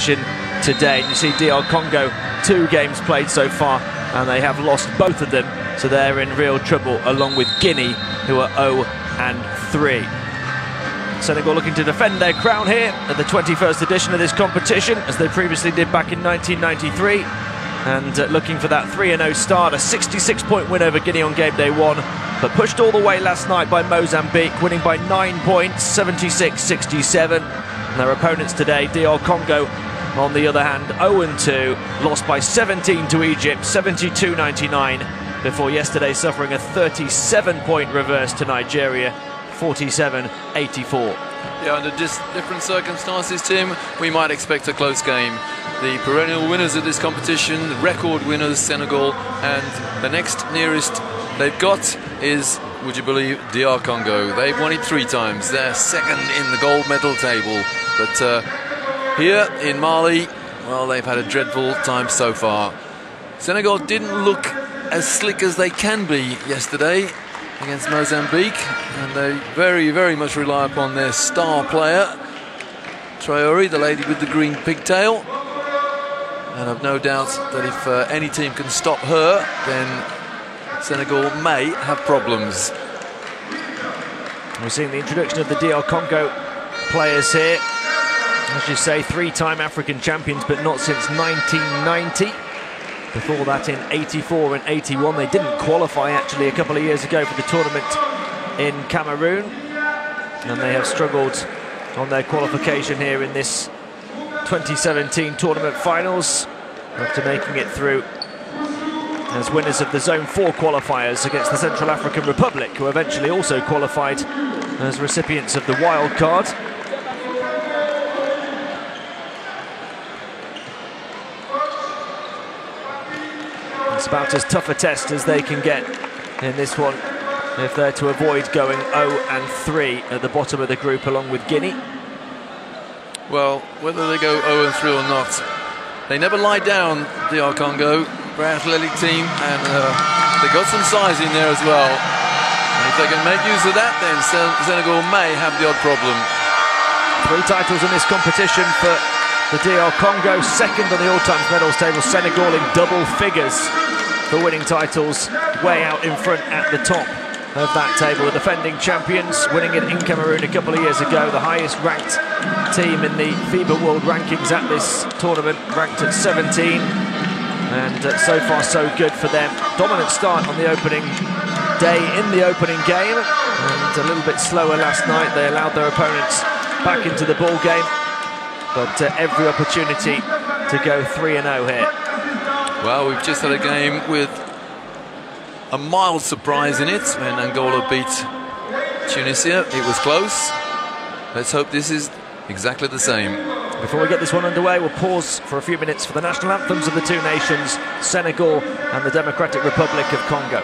competition today. And you see DR Congo, 2 games played so far, and they have lost both of them, so they're in real trouble, along with Guinea, who are 0-3. Senegal looking to defend their crown here at the 21st edition of this competition, as they previously did back in 1993, and looking for that 3-0 start, a 66-point win over Guinea on game day 1, but pushed all the way last night by Mozambique, winning by 9 points, 76-67. And their opponents today, DR Congo, on the other hand, 0-2, lost by 17 to Egypt, 72-99, before yesterday suffering a 37-point reverse to Nigeria, 47-84. Yeah, under different circumstances, Tim, we might expect a close game. The perennial winners of this competition, the record winners, Senegal, and the next nearest they've got is, would you believe, DR Congo. They've won it 3 times. They're second in the gold medal table. But here in Mali, well, they've had a dreadful time so far. Senegal didn't look as slick as they can be yesterday against Mozambique, and they very, very much rely upon their star player, Traore, the lady with the green pigtail. And I've no doubt that if any team can stop her, then Senegal may have problems. We're seeing the introduction of the DR Congo players here. As you say, 3-time African champions, but not since 1990. Before that, in 84 and 81, they didn't qualify actually a couple of years ago for the tournament in Cameroon, and they have struggled on their qualification here in this 2017 tournament finals, after making it through as winners of the Zone 4 qualifiers against the Central African Republic, who eventually also qualified as recipients of the wild card. It's about as tough a test as they can get in this one if they're to avoid going 0-3 at the bottom of the group along with Guinea. Well, whether they go 0-3 or not, they never lie down, DR Congo. Very athletic team, and they got some size in there as well. And if they can make use of that, then Senegal may have the odd problem. 3 titles in this competition for the DR Congo, second on the all-time medals table. Senegal in double figures for winning titles, way out in front at the top of that table. The defending champions, winning it in Cameroon a couple of years ago, the highest ranked team in the FIBA World Rankings at this tournament, ranked at 17. And so far so good for them. Dominant start on the opening day in the opening game, and a little bit slower last night. They allowed their opponents back into the ball game, but every opportunity to go 3-0 here. Well, we've just had a game with a mild surprise in it when Angola beat Tunisia. It was close. Let's hope this is exactly the same. Before we get this one underway, we'll pause for a few minutes for the national anthems of the 2 nations, Senegal and the Democratic Republic of Congo.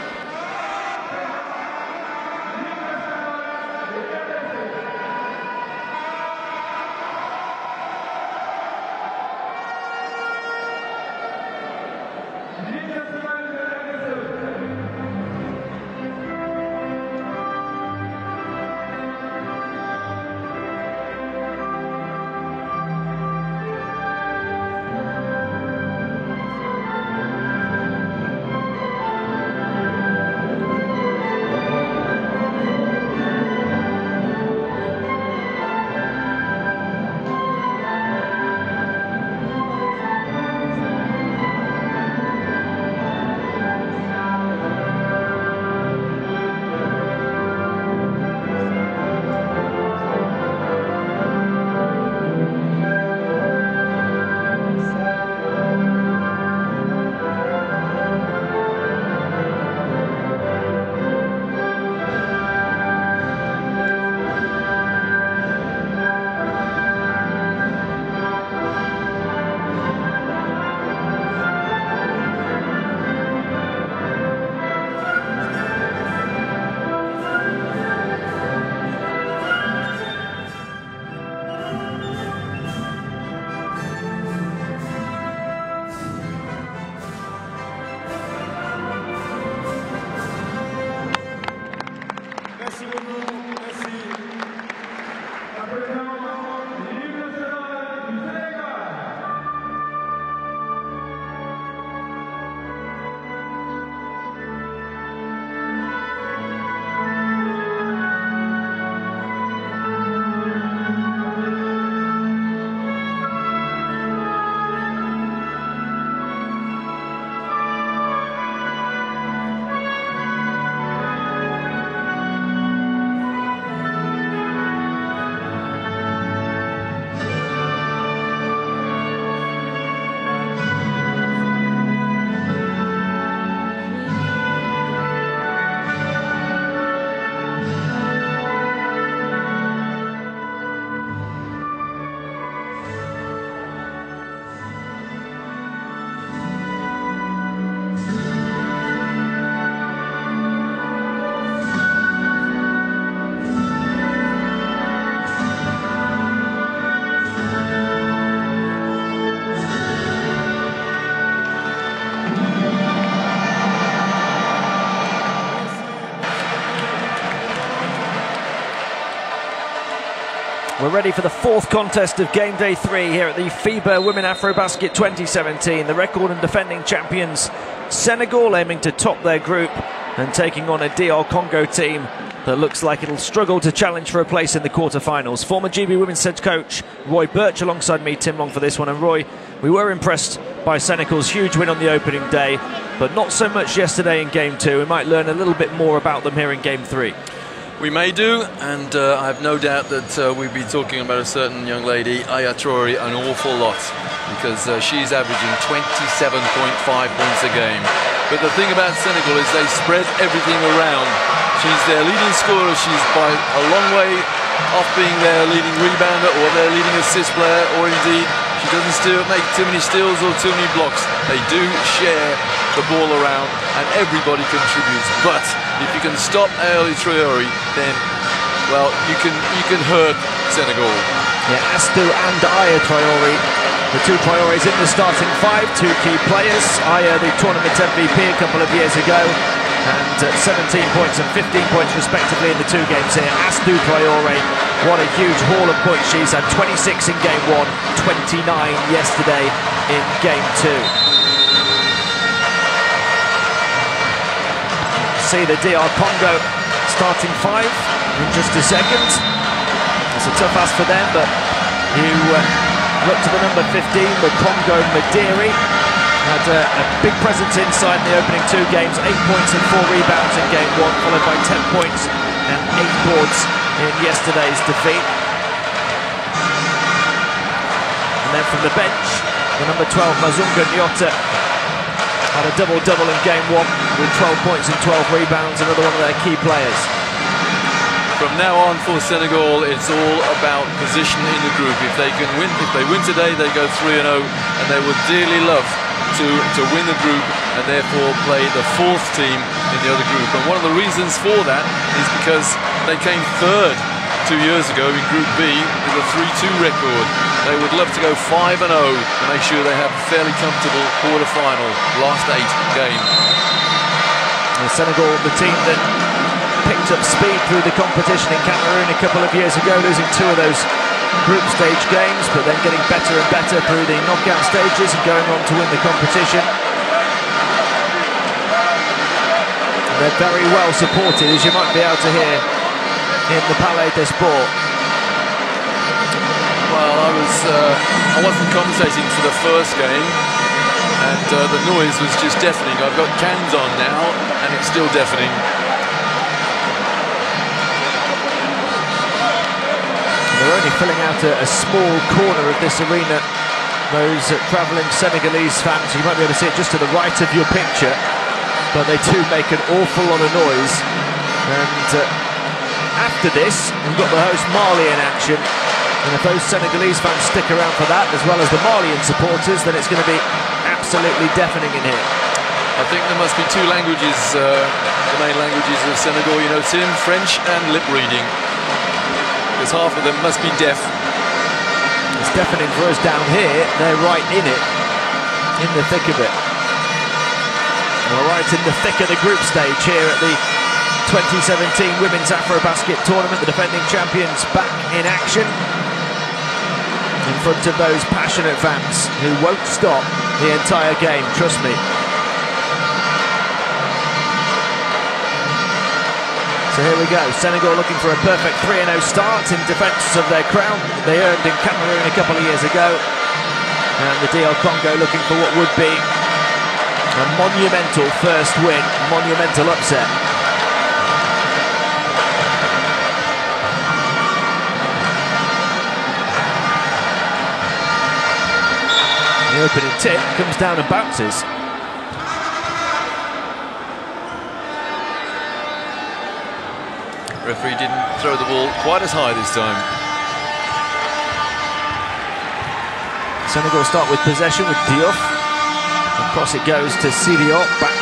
We're ready for the fourth contest of game day 3 here at the FIBA Women AfroBasket 2017. The record and defending champions Senegal aiming to top their group and taking on a DR Congo team that looks like it'll struggle to challenge for a place in the quarterfinals. Former GB Women's head coach Roy Birch alongside me, Tim Long, for this one. And Roy, we were impressed by Senegal's huge win on the opening day, but not so much yesterday in game 2. We might learn a little bit more about them here in game 3. We may do, and I have no doubt that we'll be talking about a certain young lady, Aya Traore, an awful lot, because she's averaging 27.5 points a game. But the thing about Senegal is they spread everything around. She's their leading scorer. She's by a long way off being their leading rebounder or their leading assist player, or indeed she doesn't make too many steals or too many blocks. They do share the ball around and everybody contributes. But if you can stop Aya Traore, then, well, you can hurt Senegal. Yeah, Astou and Aya Traore, the two Traores in the starting 5, two key players. Aya, the tournament MVP a couple of years ago, and 17 points and 15 points respectively in the 2 games here. Astou Traore, what a huge haul of points. She's had 26 in game 1, 29 yesterday in game 2. See the DR Congo starting 5 in just a second. It's a tough ask for them, but you look to the number 15, the Congo Madiri. Had a big presence inside in the opening 2 games, 8 points and 4 rebounds in game 1, followed by 10 points and 8 boards in yesterday's defeat. And then from the bench, the number 12, Mazunga Nyota, had a double-double in game 1 with 12 points and 12 rebounds, another one of their key players. From now on for Senegal, it's all about position in the group. If they win today, they go 3-0, and they would dearly love to win the group and therefore play the 4th team in the other group. And one of the reasons for that is because they came 3rd 2 years ago in Group B with a 3-2 record. They would love to go 5-0 to make sure they have a fairly comfortable quarter-final, last 8 game. And Senegal, the team that picked up speed through the competition in Cameroon a couple of years ago, losing 2 of those group stage games, but then getting better and better through the knockout stages and going on to win the competition. And they're very well supported, as you might be able to hear in the Palais des Sports. Well, I wasn't commentating for the first game, and the noise was just deafening. I've got cans on now, and it's still deafening. They're only filling out a small corner of this arena, those travelling Senegalese fans. You might be able to see it just to the right of your picture, but they do make an awful lot of noise. And after this, we've got the host Mali in action, and if those Senegalese fans stick around for that, as well as the Malian supporters, then it's going to be absolutely deafening in here. I think there must be 2 languages, the main languages of Senegal, you know, Tim, French and lip reading. Because half of them must be deaf. It's deafening for us down here. They're right in it, in the thick of it. We're right in the thick of the group stage here at the 2017 Women's AfroBasket Tournament. The defending champions back in action in front of those passionate fans who won't stop the entire game, trust me. So here we go, Senegal looking for a perfect 3-0 start in defence of their crown they earned in Cameroon a couple of years ago. And the DR Congo looking for what would be a monumental first win, monumental upset. The opening tip comes down and bounces. Referee didn't throw the ball quite as high this time. Senegal start with possession with Diouf. Across it goes to Sidiop, back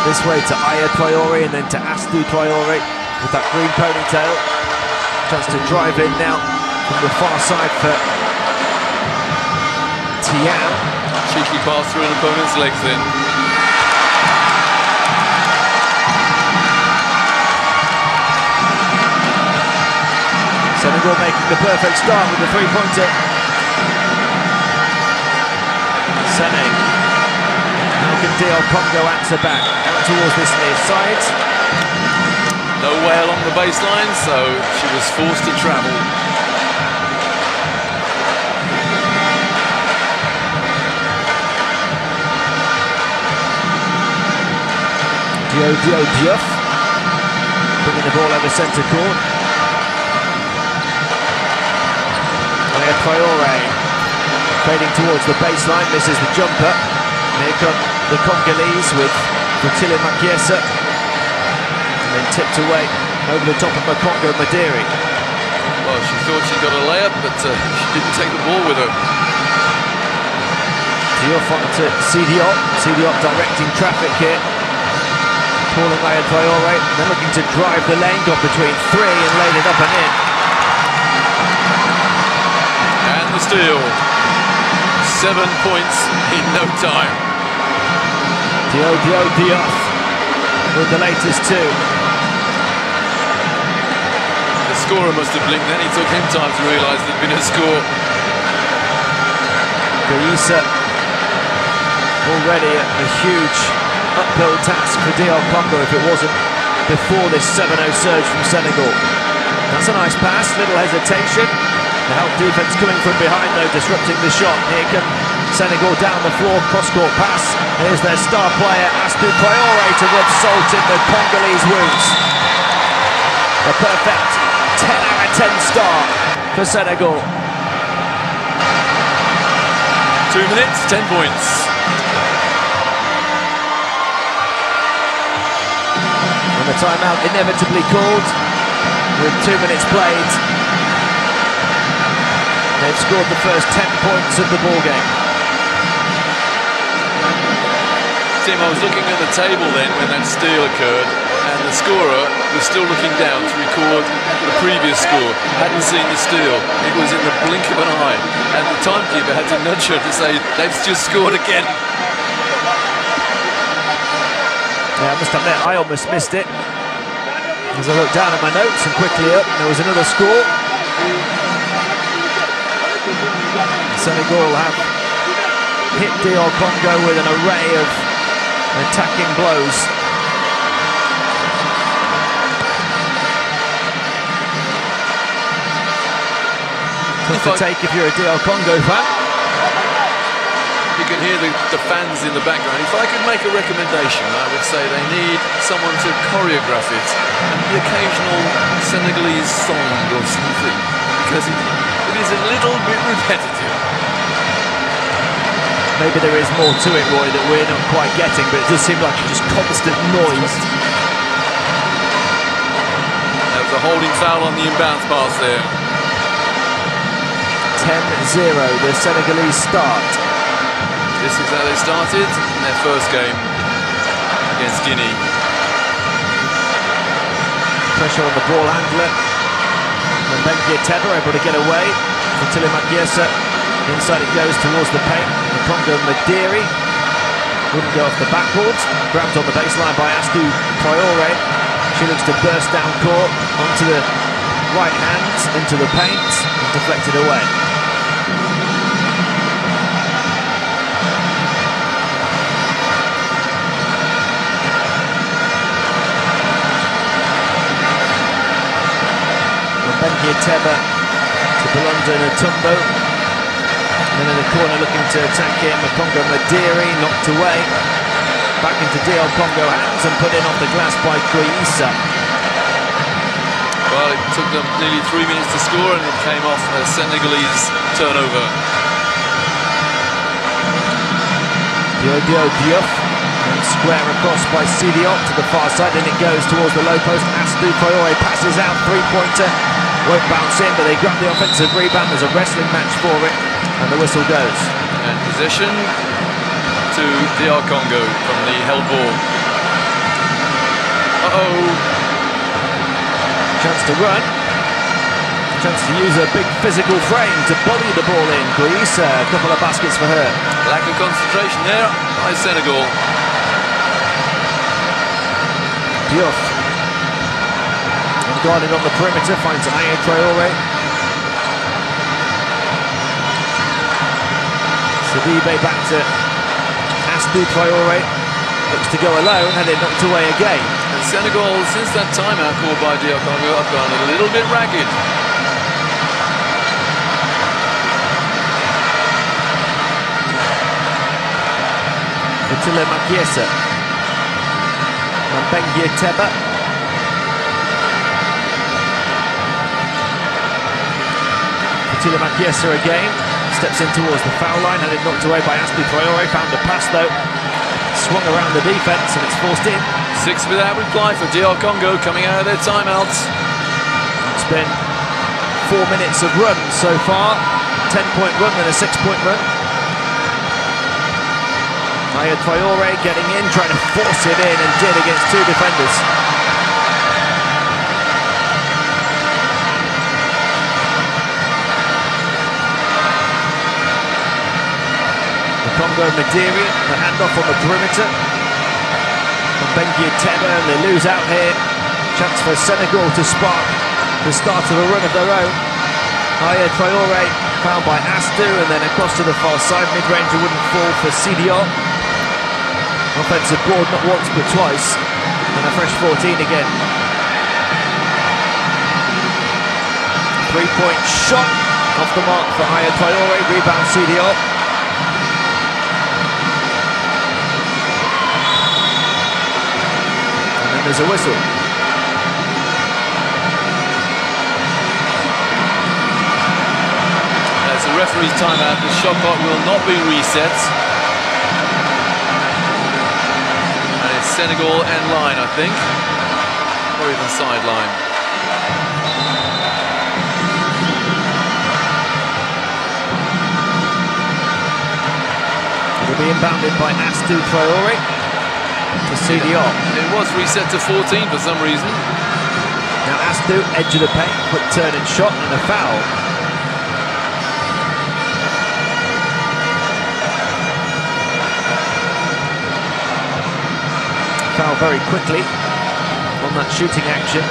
this way to Aya Traore and then to Astou Traore with that green ponytail. Chance to drive in now from the far side for Tiam. Cheeky pass through an opponent's legs then. Senegal making the perfect start with the three-pointer. Sene. How can DR Congo answer back? Out towards this near side. No way along the baseline, so she was forced to travel. Diouf bringing the ball over centre court. Traoré fading towards the baseline, misses the jumper. Here come the Congolese with Fatile Makiesa, and then tipped away over the top of Congo Madiri. Well, she thought she got a layup, but she didn't take the ball with her. Diouf onto Sidiop. Sidiop directing traffic here. Calling Aya Traoré, then looking to drive the lane, got between three and laid it up and in. And the steal. 7 points in no time. Diouf with the latest two. The scorer must have blinked then. It took him time to realise there'd been a score. Guisa already a huge uphill task for DR Congo if it wasn't before this 7-0 surge from Senegal. That's a nice pass, little hesitation. The help defense coming from behind though, disrupting the shot. Here come Senegal down the floor, cross-court pass. Here's their star player, Astou Traoré, to rub salt in the Congolese wounds. A perfect 10 out of 10 start for Senegal. 2 minutes, 10 points. And the timeout inevitably called with 2 minutes played. They've scored the first 10 points of the ball game. Tim, I was looking at the table then when that steal occurred, and the scorer was still looking down to record the previous score. Hadn't seen the steal. It was in the blink of an eye, and the timekeeper had to nudge her to say, they've just scored again. Yeah, I must admit, I almost missed it. As I looked down at my notes and quickly up, there was another score. Senegal have hit DR Congo with an array of attacking blows. Tough to take if you're a DR Congo fan. You can hear the fans in the background. If I could make a recommendation, I would say they need someone to choreograph it, and the occasional Senegalese song or something, because it is a little bit repetitive. Maybe there is more to it, Roy, that we're not quite getting, but it does seem like just constant noise. There was a holding foul on the inbounds pass there. 10-0, the Senegalese start. This is how they started in their first game against Guinea. Pressure on the ball handler. And Dem.Rep able to get away. Fatile Makiesa. Inside it goes towards the paint. And Congo Madiri wouldn't go off the backboard. Grabbed on the baseline by Astou Traoré. She looks to burst down court onto the right hand, into the paint, and deflected away. Dem.Rep to Belonda Natumbo. And then in the corner looking to attack him, Congo Madiri knocked away. Back into DR Congo hands and put in off the glass by Guisa. Well, it took them nearly 3 minutes to score, and it came off a Senegalese turnover. Diouf. And square across by Sidiop to the far side, and it goes towards the low post. Astou Traoré passes out, three-pointer. Won't bounce in, but they grab the offensive rebound. There's a wrestling match for it, and the whistle goes. And possession to DR Congo from the held ball. Uh-oh. Chance to run. Chance to use a big physical frame to volley the ball in. Guisa, a couple of baskets for her. Lack of concentration there by Senegal. Diouf. And Unguarded on the perimeter, finds Aya Traore. Sidibe back to Astou Traore. Looks to go alone, had it knocked away again. And Senegal, since that timeout called by DR Congo, have gone a little bit ragged. Fatile Makiesa. Mambengie Teba. Fatile Makiesa again. Steps in towards the foul line, had it knocked away by Astou Traore. Found a pass though. Swung around the defence and it's forced in. 6 without reply for DR Congo coming out of their timeouts. It's been 4 minutes of run so far. 10-point run and a 6-point run. Aya Traore getting in, trying to force it in, and did against 2 defenders. Congo Madiri, the handoff on the perimeter. Mambengie Teba, and they lose out here. Chance for Senegal to spark the start of a run of their own. Aya Traore found by Astou, and then across to the far side. Mid-ranger wouldn't fall for CDR. Offensive board not once but twice, and a fresh 14 again. 3-point shot off the mark for Aya Traore. Rebound CDR. There's a whistle. That's a referee's timeout. The shot clock will not be reset. And it's Senegal end line, I think. Or even sideline. Will be inbounded by Astou Traore. To CDR. It was reset to 14 for some reason. Now Astou, edge of the paint, quick turn and shot, and a foul. Foul very quickly on that shooting action.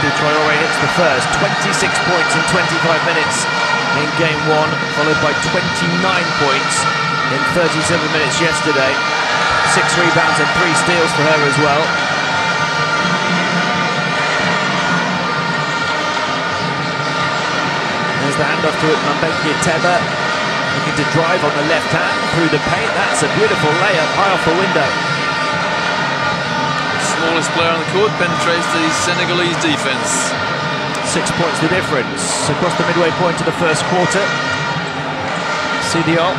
Traore hits the first, 26 points in 25 minutes in game 1, followed by 29 points in 37 minutes yesterday. 6 rebounds and 3 steals for her as well. There's the handoff to Mambengie Teba, looking to drive on the left hand through the paint. That's a beautiful layup high off the window. Smallest player on the court penetrates the Senegalese defense. 6 points the difference across the midway point of the first quarter. CDR.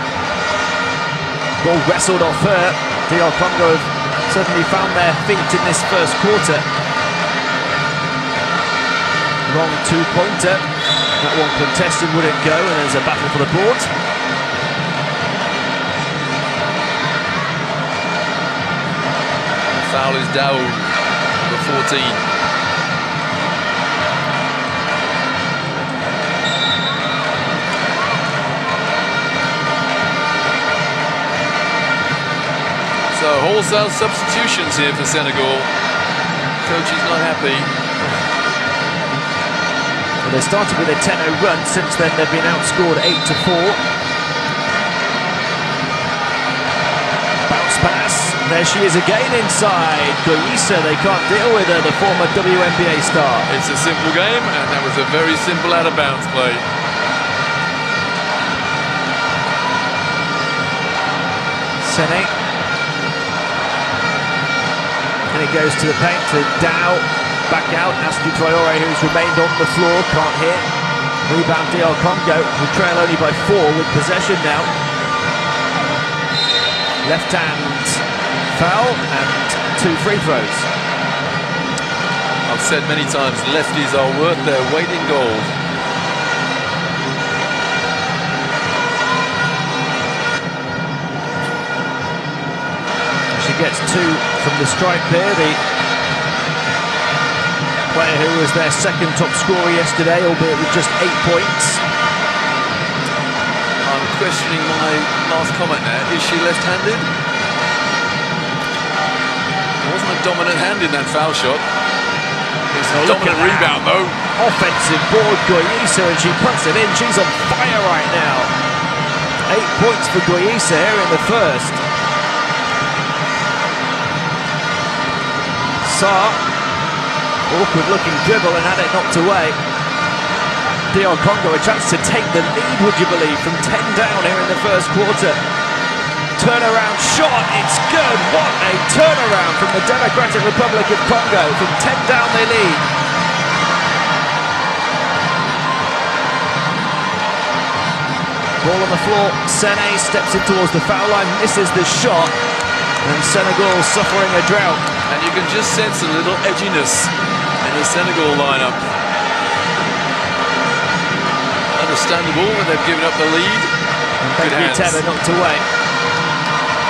Ball wrestled off her. DR Congo have certainly found their feet in this first quarter. Long 2-pointer. That one contested, wouldn't go, and there's a battle for the board. Foul is Daou, number 14. So wholesale substitutions here for Senegal. Coach is not happy. Well, they started with a 10-0 run. Since then, they've been outscored 8-4. Pass. There she is again inside. Goyisa, they can't deal with her, the former WNBA star. It's a simple game, and that was a very simple out-of-bounds play. Sene. And it goes to the paint to Daou. Back out. Astou Traore, who's remained on the floor, can't hit. Rebound DR Congo, who trail only by 4 with possession now. Left hand foul and 2 free throws. I've said many times, lefties are worth their weight in gold. She gets 2 from the stripe here. The player who was their second top scorer yesterday, albeit with just 8 points. questioning my last comment there. Is she left-handed? It wasn't a dominant hand in that foul shot. It's a dominant rebound, though. Offensive board, Goyisa, and she puts it in. She's on fire right now. 8 points for Goyisa here in the first. Sarr, awkward-looking dribble and had it knocked away. DR Congo a chance to take the lead, would you believe, from 10 down here in the first quarter. Turnaround shot, it's good. What a turnaround from the Democratic Republic of Congo. From 10 down they lead. Ball on the floor, Sene steps in towards the foul line, misses the shot, and Senegal suffering a drought. And you can just sense a little edginess in the Senegal lineup. Understandable when they've given up the lead. Tether knocked away.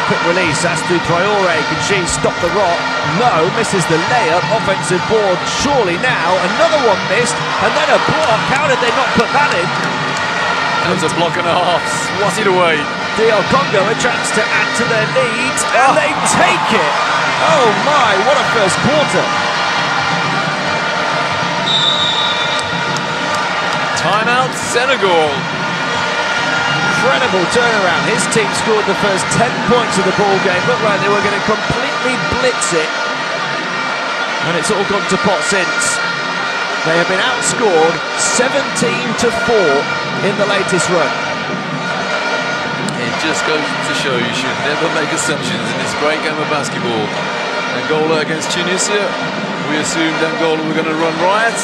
Quick release, Astou Traoré, can she stop the rock? No, misses the layup, offensive board, surely now, another one missed, and then a block. How did they not put that in? That was a block and a half, swat it away. DR Congo a chance to add to their lead, and they take it. Oh my, what a first quarter. Timeout, Senegal. Incredible turnaround. His team scored the first 10 points of the ball game. Looked like they were going to completely blitz it, and it's all gone to pot since. They have been outscored 17-4 in the latest run. It just goes to show you should never make assumptions in this great game of basketball. Angola against Tunisia, we assumed Angola were going to run riot.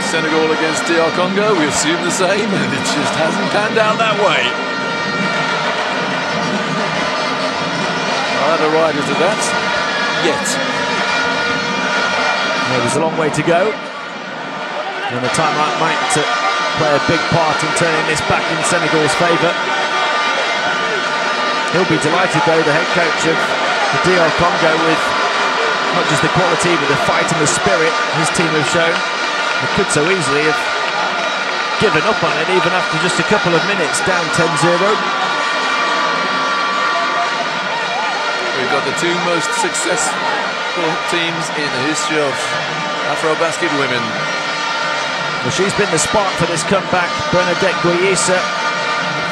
Senegal against DR Congo, we assumed the same, and it just hasn't panned out that way. I'll add a rider to that. Yet. Well, there's a long way to go. And the timeout might play a big part in turning this back in Senegal's favour. He'll be delighted, though, the head coach of the DR Congo, with not just the quality, but the fight and the spirit his team have shown. They could so easily have given up on it, even after just a couple of minutes, down 10-0. We've got the two most successful teams in the history of AfroBasket women. Well, she's been the spark for this comeback. Bernadette Goyisa,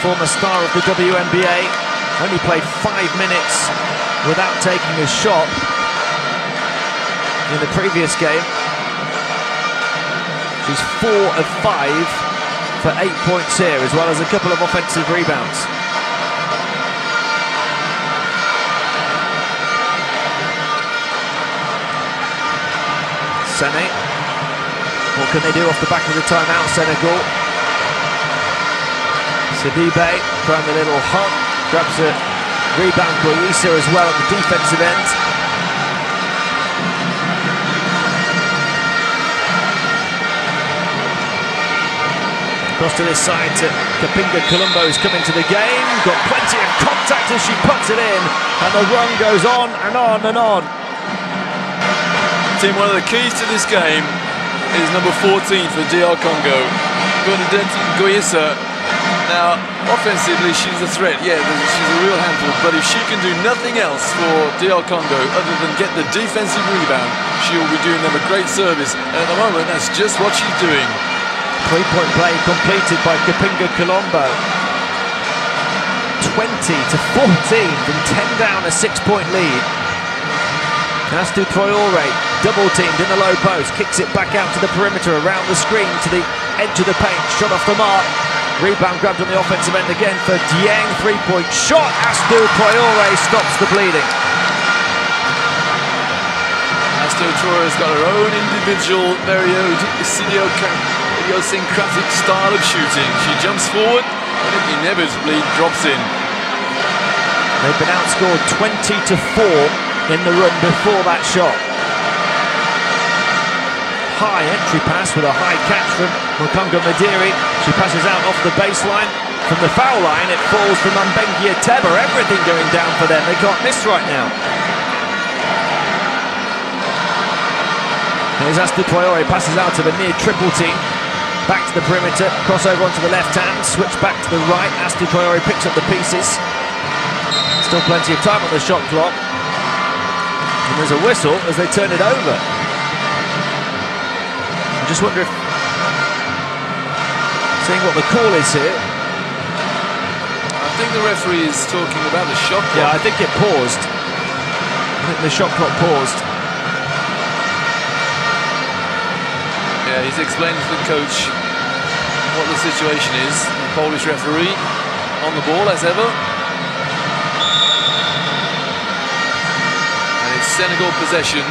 former star of the WNBA, only played 5 minutes without taking a shot in the previous game. She's 4 of 5 for 8 points here, as well as a couple of offensive rebounds. Sene. What can they do off the back of the timeout, Senegal? Sidibe trying the little hop, grabs a rebound. Goyisa as well at the defensive end. Across to this side to Kapinga Colombo, who's coming to the game. Got plenty of contact as she puts it in, and the run goes on and on and on. Team, one of the keys to this game is number 14 for DR Congo, Bernadette Goyisa. Now, offensively, she's a threat. Yeah, she's a real handful. But if she can do nothing else for DR Congo other than get the defensive rebound, she'll be doing them a great service. And at the moment, that's just what she's doing. 3-point play completed by Kapinga Colombo. 20-14 from 10 down, a 6-point lead. Astou Traoré, double teamed in the low post, kicks it back out to the perimeter, around the screen to the edge of the paint, shot off the mark. Rebound grabbed on the offensive end again for Dieng, 3-point shot. Astou Traoré stops the bleeding. Astou Traoré's got her own individual, very idiosyncratic style of shooting. She jumps forward and it inevitably drops in. They've been outscored 20-4 in the run before that shot. High entry pass with a high catch from Mukongo Madiri. She passes out off the baseline. From the foul line, it falls from Mbengia Teba. Everything going down for them. They can't miss right now. Here's Astou Traoré, passes out to the near triple team. Back to the perimeter, crossover onto the left hand, switch back to the right. Astou Traoré picks up the pieces. Still plenty of time on the shot clock. And there's a whistle as they turn it over. I just wonder if, seeing what the call is here. I think the referee is talking about the shot clock. Yeah, I think it paused. I think the shot clock paused. Yeah, he's explaining to the coach what the situation is. The Polish referee on the ball as ever. And it's Senegal possession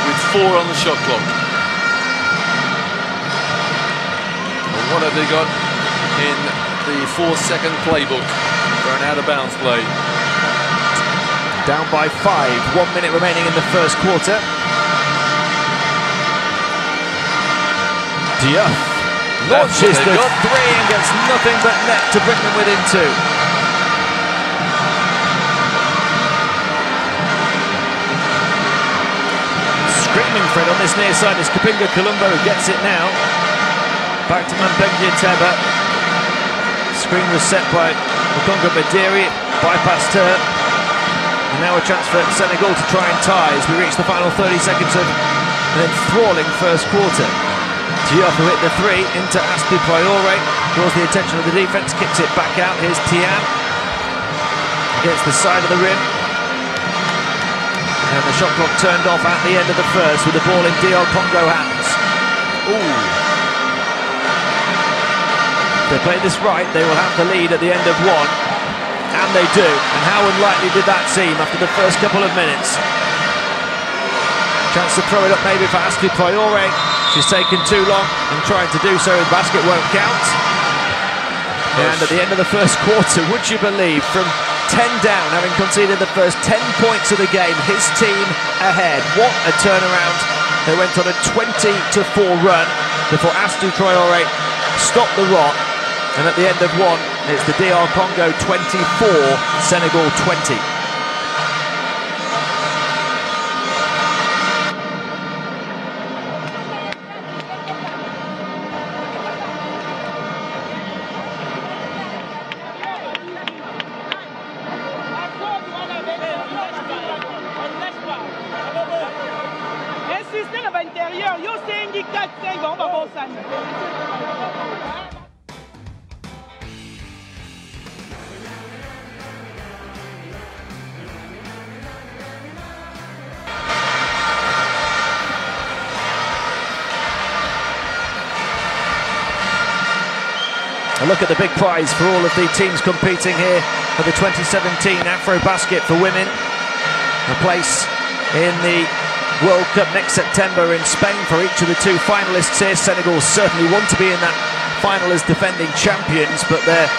with 4 on the shot clock. Well, what have they got in the 4-second playbook for an out-of-bounds play? Down by 5, 1 minute remaining in the first quarter. Diop launches the 3 and gets nothing but net to bring them within 2. Screaming for it on this near side is Kapinga Colombo, who gets it now. Back to Mambengi Teba. Screen was set by Congo Badiri, bypassed her. And now a chance for Senegal to try and tie as we reach the final 30 seconds of an enthralling first quarter. Diop who hit the 3 into Astou Traoré, draws the attention of the defence, kicks it back out. Here's Tiam against the side of the rim. And the shot clock turned off at the end of the first with the ball in DR Congo hands. Ooh. If they play this right, they will have the lead at the end of 1. And they do. And how unlikely did that seem after the first couple of minutes? Chance to throw it up maybe for Astou Traoré. She's taken too long and trying to do so, the basket won't count. And at the end of the first quarter, would you believe, from 10 down, having conceded the first 10 points of the game, his team ahead. What a turnaround. They went on a 20-4 run before Astou Traoré stopped the rot. And at the end of 1, it's the DR Congo 24, Senegal 20. A look at the big prize for all of the teams competing here for the 2017 AfroBasket for women. A place in the World Cup next September in Spain for each of the 2 finalists here. Senegal certainly want to be in that final as defending champions, but they're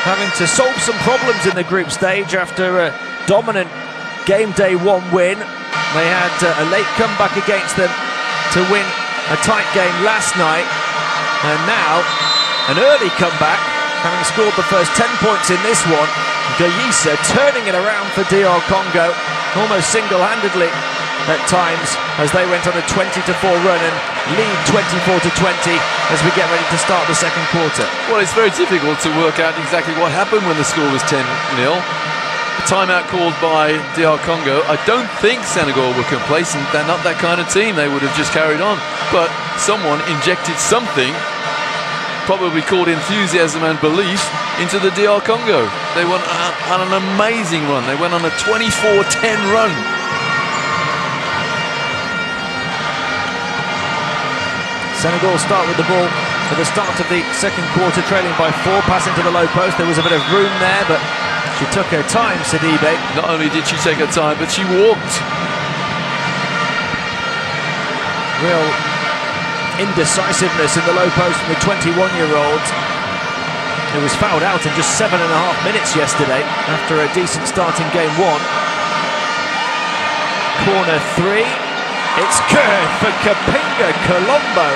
having to solve some problems in the group stage after a dominant game day 1 win. They had a late comeback against them to win a tight game last night, and now an early comeback, having scored the first 10 points in this one. Gayisa turning it around for DR Congo, almost single-handedly at times, as they went on a 20-4 run and lead 24-20 as we get ready to start the second quarter. Well, it's very difficult to work out exactly what happened when the score was 10-0. A timeout called by DR Congo. I don't think Senegal were complacent. They're not that kind of team. They would have just carried on. But someone injected something, probably called enthusiasm and belief, into the DR Congo. They went on an amazing run. They went on a 24-10 run. Senegal start with the ball at the start of the second quarter, trailing by 4, pass into the low post. There was a bit of room there, but she took her time, Sidibe. Not only did she take her time, but she walked. Real indecisiveness in the low post from the 21-year-old, who was fouled out in just 7.5 minutes yesterday after a decent start in game 1. Corner 3, it's good for Kapinga Colombo.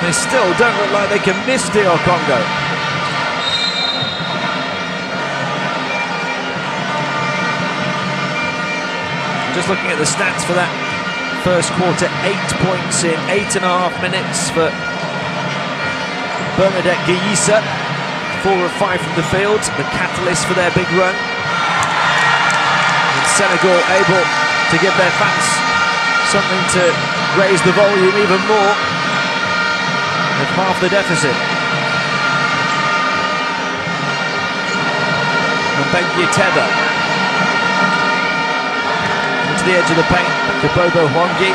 They still don't look like they can miss DR Congo. Just looking at the stats for that First quarter, 8 points in 8.5 minutes for Bernadette Guillissa. 4 of 5 from the field, the catalyst for their big run. And Senegal able to give their fans something to raise the volume even more. With half the deficit. Mbengue Teba into the edge of the paint to Bobo Hwangi.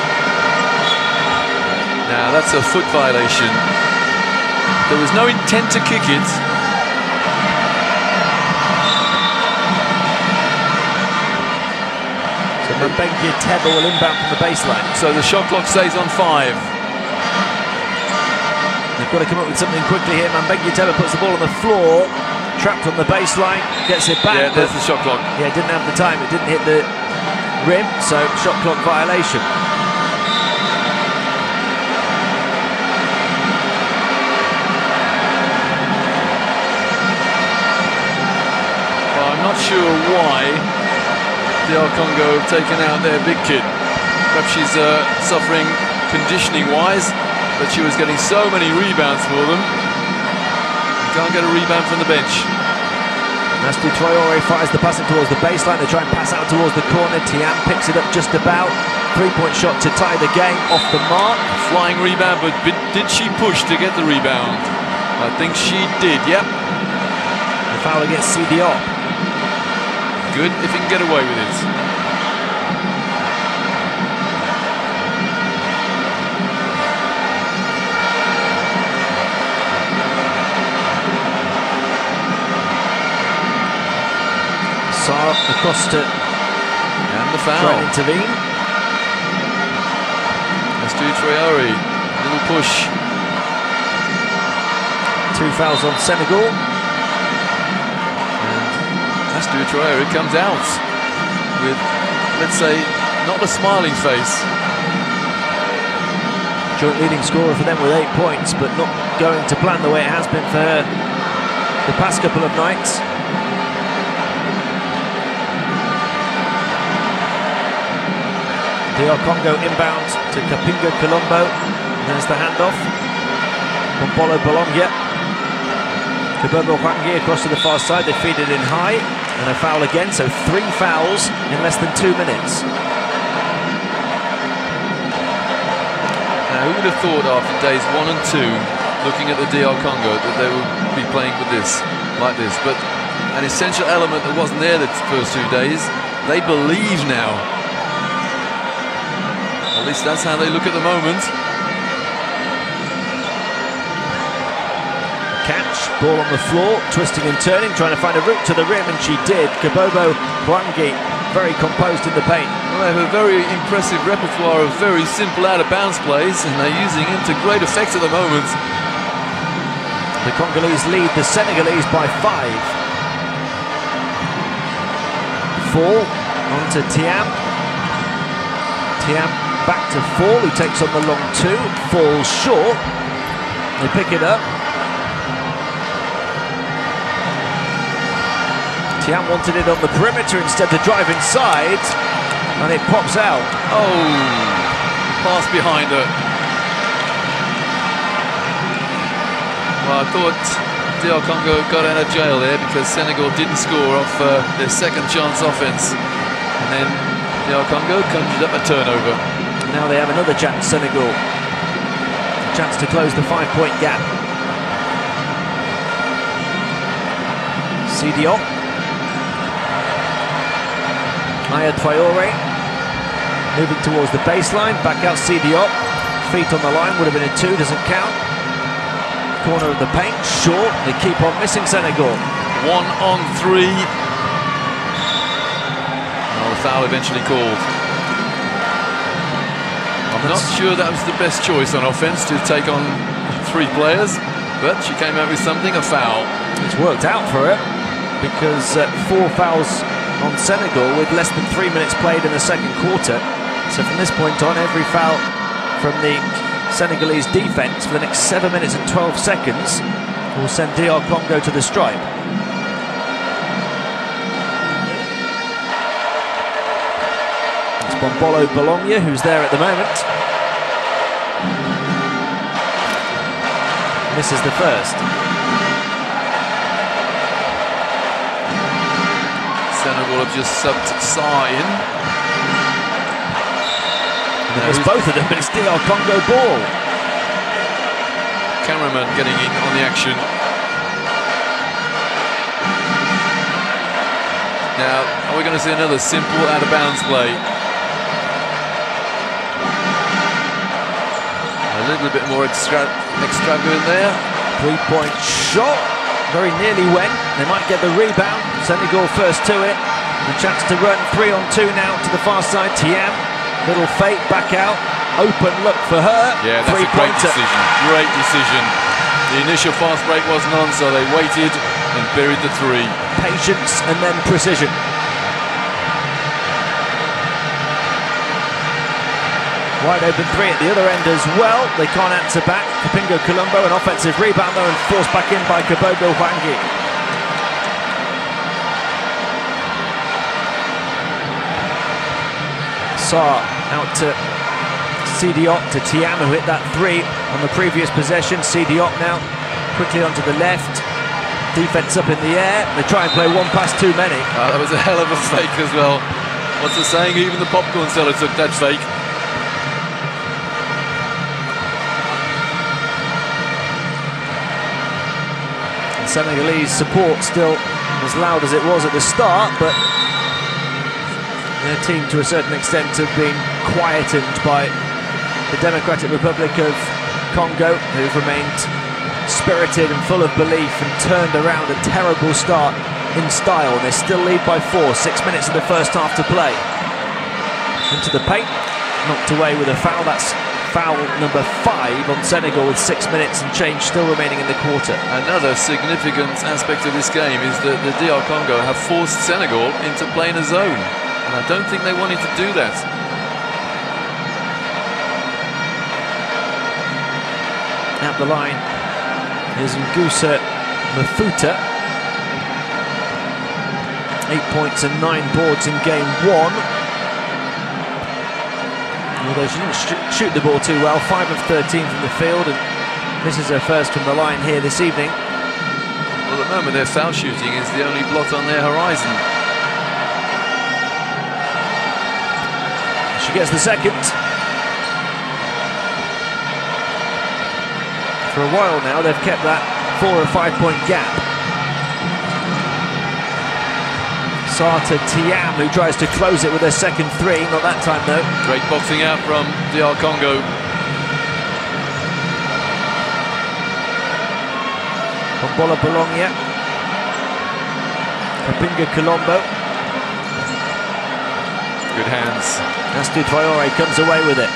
Now that's a foot violation. There was no intent to kick it. So Mbengue Teba will inbound from the baseline. So the shot clock stays on 5. They've got to come up with something quickly here. Mbengue Teba puts the ball on the floor, trapped on the baseline, gets it back. Yeah, there's the shot clock. Yeah, didn't have the time. It didn't hit the rim, so shot clock violation. Well, I'm not sure why DR Congo have taken out their big kid. Perhaps she's suffering conditioning-wise, but she was getting so many rebounds for them. You can't get a rebound from the bench. Nasty Traore fires the pass towards the baseline. They try and pass out towards the corner. Tiam picks it up just about. 3-point shot to tie the game, off the mark. Flying rebound, but did she push to get the rebound? I think she did, yep. The foul against CDO. Good if he can get away with it. Saar across to and the foul. try and intervene. Let's do Traore. Little push. 2 fouls on Senegal. Let's do Traore comes out with, let's say, not a smiling face. Joint leading scorer for them with 8 points, but not going to plan the way it has been for her the past couple of nights. DR Congo inbound to Kapinga Colombo. There's the handoff. Bombolo Bolongia. Bobo Hwangi across to the far side. They feed it in high. And a foul again, so 3 fouls in less than 2 minutes. Now, who would have thought after days 1 and 2, looking at the DR Congo, that they would be playing with this, like this? But an essential element that wasn't there the first 2 days, they believe now. At least that's how they look at the moment. Catch, ball on the floor, twisting and turning, trying to find a route to the rim, and she did. Kabobo Hwangi, very composed in the paint. Well, they have a very impressive repertoire of very simple out-of-bounds plays, and they're using them to great effect at the moment. The Congolese lead the Senegalese by 5. Fall onto Tiam. Tiam back to Fall, who takes on the long 2. Falls short. They pick it up. Tiam wanted it on the perimeter instead to drive inside, and it pops out. Oh, pass behind her. Well, I thought DR Congo got out of jail there because Senegal didn't score off their second chance offense. And then DR Congo conjured up a turnover. Now they have another chance, Senegal. A chance to close the 5-point gap. CDO. Aya Traore moving towards the baseline, back out CDO. Feet on the line, would have been a 2, doesn't count. Corner of the paint, short. They keep on missing Senegal. 1 on 3. Well, the foul eventually called. I'm not sure that was the best choice on offense to take on 3 players, but she came out with something, a foul. It's worked out for her because 4 fouls on Senegal with less than 3 minutes played in the second quarter. So from this point on, every foul from the Senegalese defense for the next 7 minutes and 12 seconds will send DR Congo to the stripe. It's Bombolo Bologna, who's there at the moment. Misses the first. Senegal have just subbed Sa in. There's both of them, but it's DR Congo ball. Cameraman getting in on the action. Now, are we going to see another simple out-of-bounds play? A little bit more extravagant there. Three-point shot. Very nearly went. They might get the rebound. Senegal first to it. A chance to run 3-on-2 now to the far side. Thiam, little fake, back out. Open look for her. Yeah, that's a great decision. Great decision. The initial fast break wasn't on, so they waited and buried the three. Patience and then precision. Wide open three at the other end as well. They can't answer back. Kapingo Colombo, an offensive rebound though, and forced back in by Kabogo Hwangi. Sa out to Sidiop, to Thiam, who hit that three on the previous possession. Sidiop now quickly onto the left. Defense up in the air. They try and play one pass too many. That was a hell of a fake as well. What's the saying? Even the popcorn seller took that fake. Senegalese support still as loud as it was at the start, but their team to a certain extent have been quietened by the Democratic Republic of Congo, who've remained spirited and full of belief and turned around a terrible start in style. They still lead by 4, 6 minutes of the first half to play. Into the paint, knocked away with a foul. That's foul number 5 on Senegal with 6 minutes and change still remaining in the quarter. Another significant aspect of this game is that the DR Congo have forced Senegal into playing a zone, and I don't think they wanted to do that. At the line is Ngusa Mafuta. 8 points and 9 boards in game 1. Although she didn't shoot the ball too well, 5 of 13 from the field, and this is her first from the line here this evening. Well, at the moment their foul shooting is the only blot on their horizon. She gets the second. For a while now, they've kept that 4 or 5 point gap. Sa to Thiam, who tries to close it with her second three. Not that time, though. Great boxing out from DR Congo. Bombolo Bologna. Kapingo Colombo. Good hands. Astu Traore comes away with it.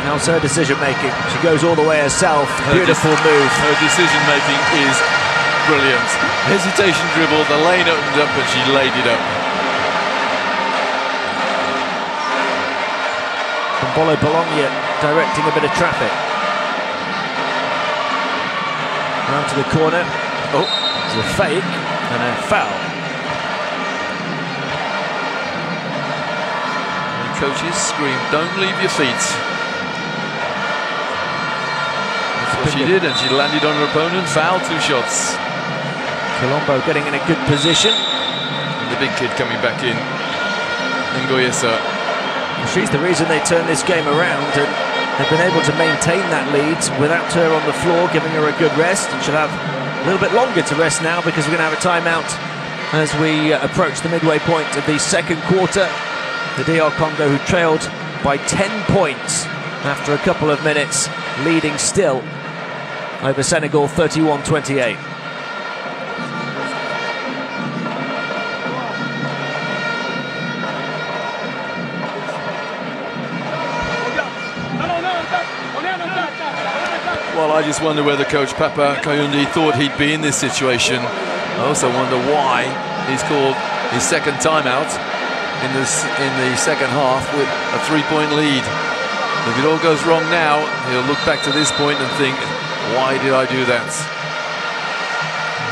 Now's her decision-making. She goes all the way herself. Beautiful move. Her decision-making is brilliant. Hesitation dribble, the lane opened up and she laid it up. Bombolo Bologna directing a bit of traffic. Round to the corner. Oh, there's a fake and a foul. And the coaches scream, "Don't leave your feet." That's what she did, and she landed on her opponent. Foul, 2 shots. Colombo getting in a good position. And the big kid coming back in, Ngoyesa. She's the reason they turned this game around, and they've been able to maintain that lead without her on the floor, giving her a good rest. And she'll have a little bit longer to rest now because we're going to have a timeout as we approach the midway point of the second quarter. The DR Congo, who trailed by 10 points after a couple of minutes, leading still over Senegal 31-28. Well, I just wonder whether Coach Papa Kayundi thought he'd be in this situation. I also wonder why he's called his second timeout in the second half with a 3-point lead. If it all goes wrong now, he'll look back to this point and think, why did I do that?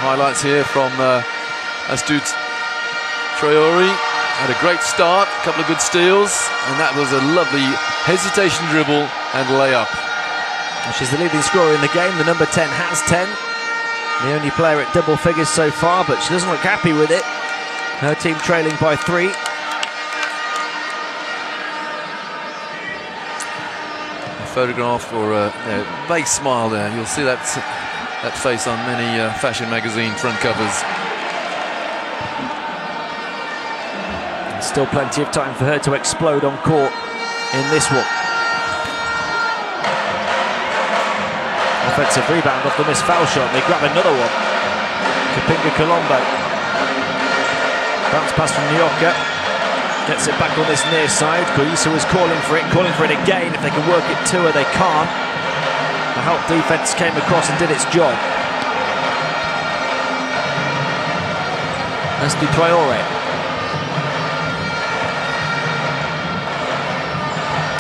Highlights here from Astute Traore. Had a great start, a couple of good steals, and that was a lovely hesitation dribble and layup. And she's the leading scorer in the game. The number 10 has 10. The only player at double figures so far, but she doesn't look happy with it. Her team trailing by 3. A photograph or a big smile there. You'll see that face on many fashion magazine front covers. Still plenty of time for her to explode on court in this one. Offensive rebound off the missed foul shot. They grab another one. Kapinga Colombo. Bounce pass from Nyoka. Gets it back on this near side. Koisa was calling for it again. If they can work it to her, they can't. The help defense came across and did its job. That's the Traore.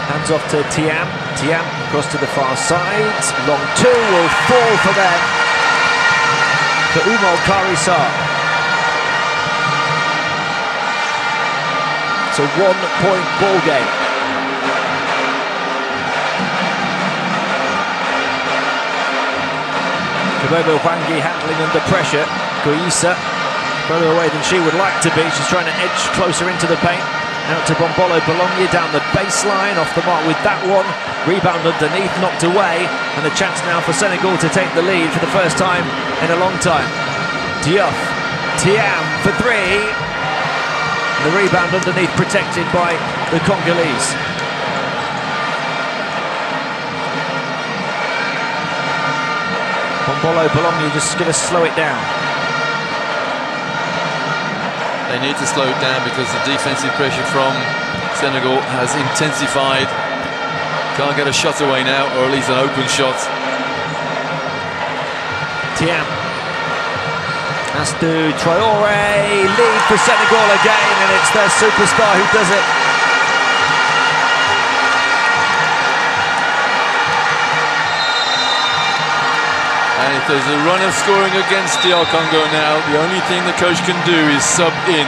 Hands off to Thiam. Thiam across to the far side. Long 2 will fall for them. For Umar Karisar. It's a 1-point ball game. Kabobo Hwangi handling under pressure. Koisa further away than she would like to be. She's trying to edge closer into the paint. Out to Bombolo Bologna down the baseline, off the mark with that one. Rebound underneath, knocked away, and a chance now for Senegal to take the lead for the first time in a long time. Diouf, Thiam for 3. The rebound underneath protected by the Congolese. Bombolo Bologna just going to slow it down. They need to slow it down because the defensive pressure from Senegal has intensified. Can't get a shot away now, or at least an open shot. Thiam. Has to Traore. Lead for Senegal again, and it's their superstar who does it. And if there's a run of scoring against DR Congo now, the only thing the coach can do is sub in.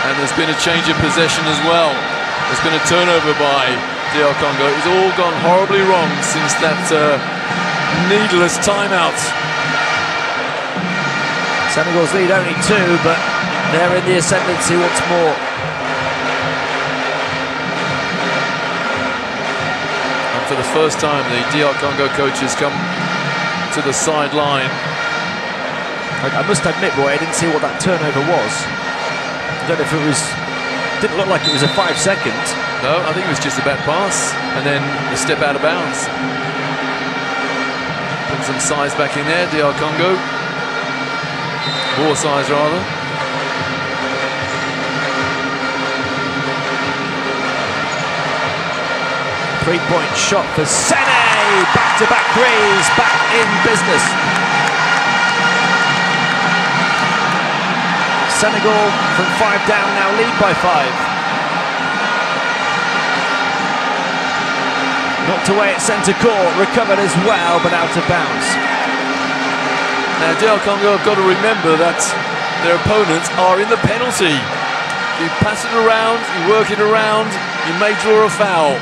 And there's been a change of possession as well. There's been a turnover by DR Congo. It's all gone horribly wrong since that needless timeout. Senegal's lead only 2, but they're in the ascendancy once more. For the first time, the DR Congo coach has come to the sideline. I must admit, Roy, I didn't see what that turnover was. I don't know if it was... Didn't look like it was a 5 second. No, I think it was just a bad pass, and then a step out of bounds. Put some size back in there, DR Congo. More size, rather. Three-point shot for Sene! Back-to-back threes, back in business. Senegal from 5 down, now lead by 5. Knocked away at centre court, recovered as well, but out of bounds. Now, DR Congo have got to remember that their opponents are in the penalty. You pass it around, you work it around, you may draw a foul.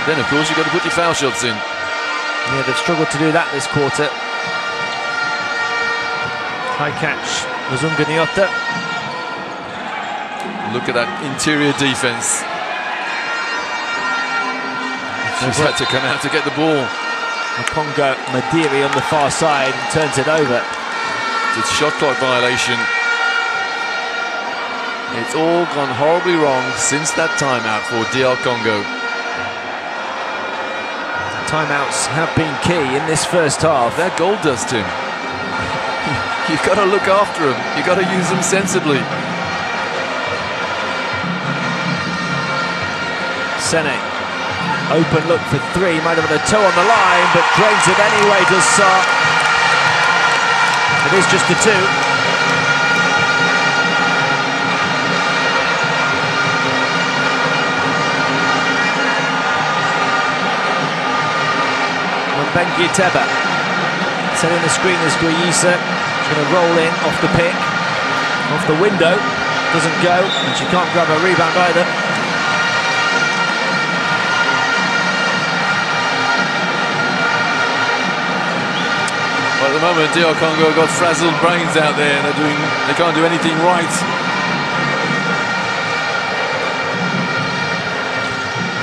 Then, of course, you've got to put your foul shots in. Yeah, they've struggled to do that this quarter. High catch, Mzunga Nyota. Look at that interior defense. She's had to come out to get the ball. Congo Madiri on the far side and turns it over. It's a shot clock violation. It's all gone horribly wrong since that timeout for DR Congo. Timeouts have been key in this first half. They're gold dust, Tim. You've got to look after them. You've got to use them sensibly. Sene, open look for 3, might have had a toe on the line, but drains it anyway, does Sarr. It is just a 2. Bengi Teba. Setting the screen is Guayisa. She's going to roll in off the pick, off the window. Doesn't go, and she can't grab a rebound either. Well, at the moment, DR Congo got frazzled brains out there, and they can't do anything right.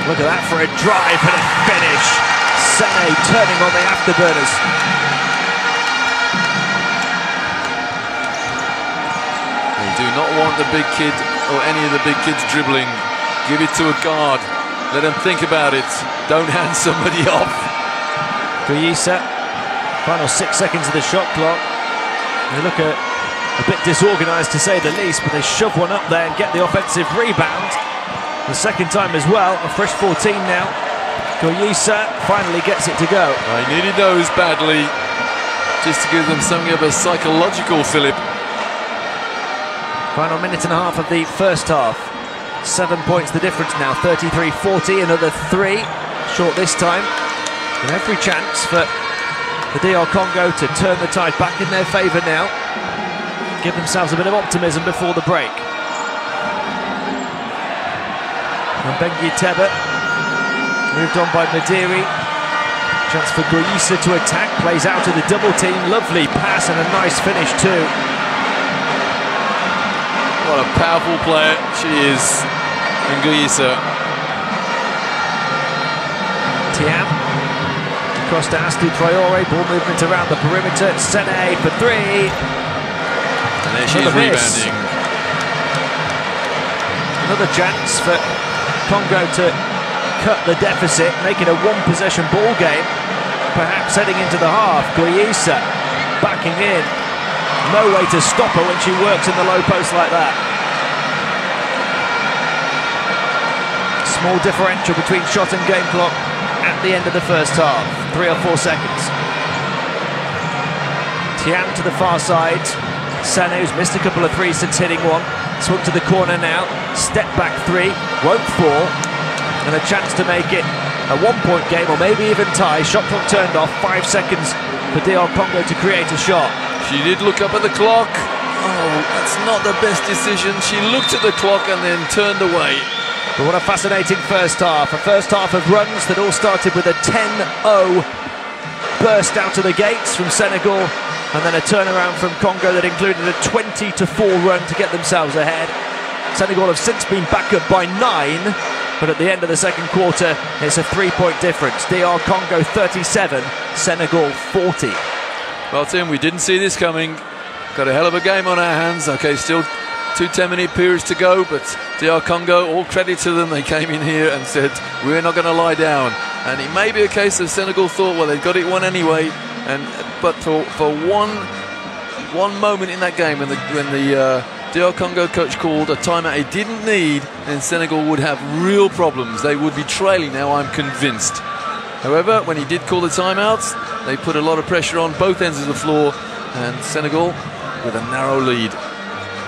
Look at that for a drive and a finish. Sene turning on the afterburners. They do not want the big kid or any of the big kids dribbling. Give it to a guard. Let them think about it. Don't hand somebody off. Guayisa, final 6 seconds of the shot clock. They look a bit disorganised to say the least, but they shove one up there and get the offensive rebound. The second time as well, a fresh 14 now. Guayisa finally gets it to go. They needed those badly, just to give them something of a psychological fillip. Final minute and a half of the first half. 7 points the difference now, 33-40, another 3. Short this time. And every chance for the DR Congo to turn the tide back in their favour now. Give themselves a bit of optimism before the break. Bengi Tebe, moved on by Madiri. Chance for Guayisa to attack, plays out to the double team. Lovely pass and a nice finish too. What a powerful player she is, Guayisa. Tiam, across to Astu Traore, ball movement around the perimeter. Sene for 3. And there she is rebounding. Another chance for Congo to cut the deficit, make it a one-possession ball game, perhaps heading into the half. Guayisa backing in, no way to stop her when she works in the low post like that. Small differential between shot and game clock at the end of the first half, 3 or 4 seconds. Tiam to the far side. Sene, who's missed a couple of threes since hitting one, swung to the corner now, step back 3, won't fall, and a chance to make it a 1-point game or maybe even tie. Shot clock turned off, 5 seconds for DR Congo to create a shot. She did look up at the clock. Oh, that's not the best decision. She looked at the clock and then turned away. But what a fascinating first half. A first half of runs that all started with a 10-0 burst out of the gates from Senegal, and then a turnaround from Congo that included a 20-4 run to get themselves ahead. Senegal have since been back up by 9, but at the end of the second quarter, it's a 3-point difference. DR Congo 37, Senegal 40. Well, Tim, we didn't see this coming. Got a hell of a game on our hands. Okay, still 2 10-minute periods to go, but DR Congo, all credit to them, they came in here and said, we're not going to lie down. And it may be a case of Senegal thought, well, they've got it won anyway. But for one moment in that game, when the DR Congo coach called a timeout he didn't need, then Senegal would have real problems. They would be trailing now, I'm convinced. However, when he did call the timeouts, they put a lot of pressure on both ends of the floor, and Senegal with a narrow lead.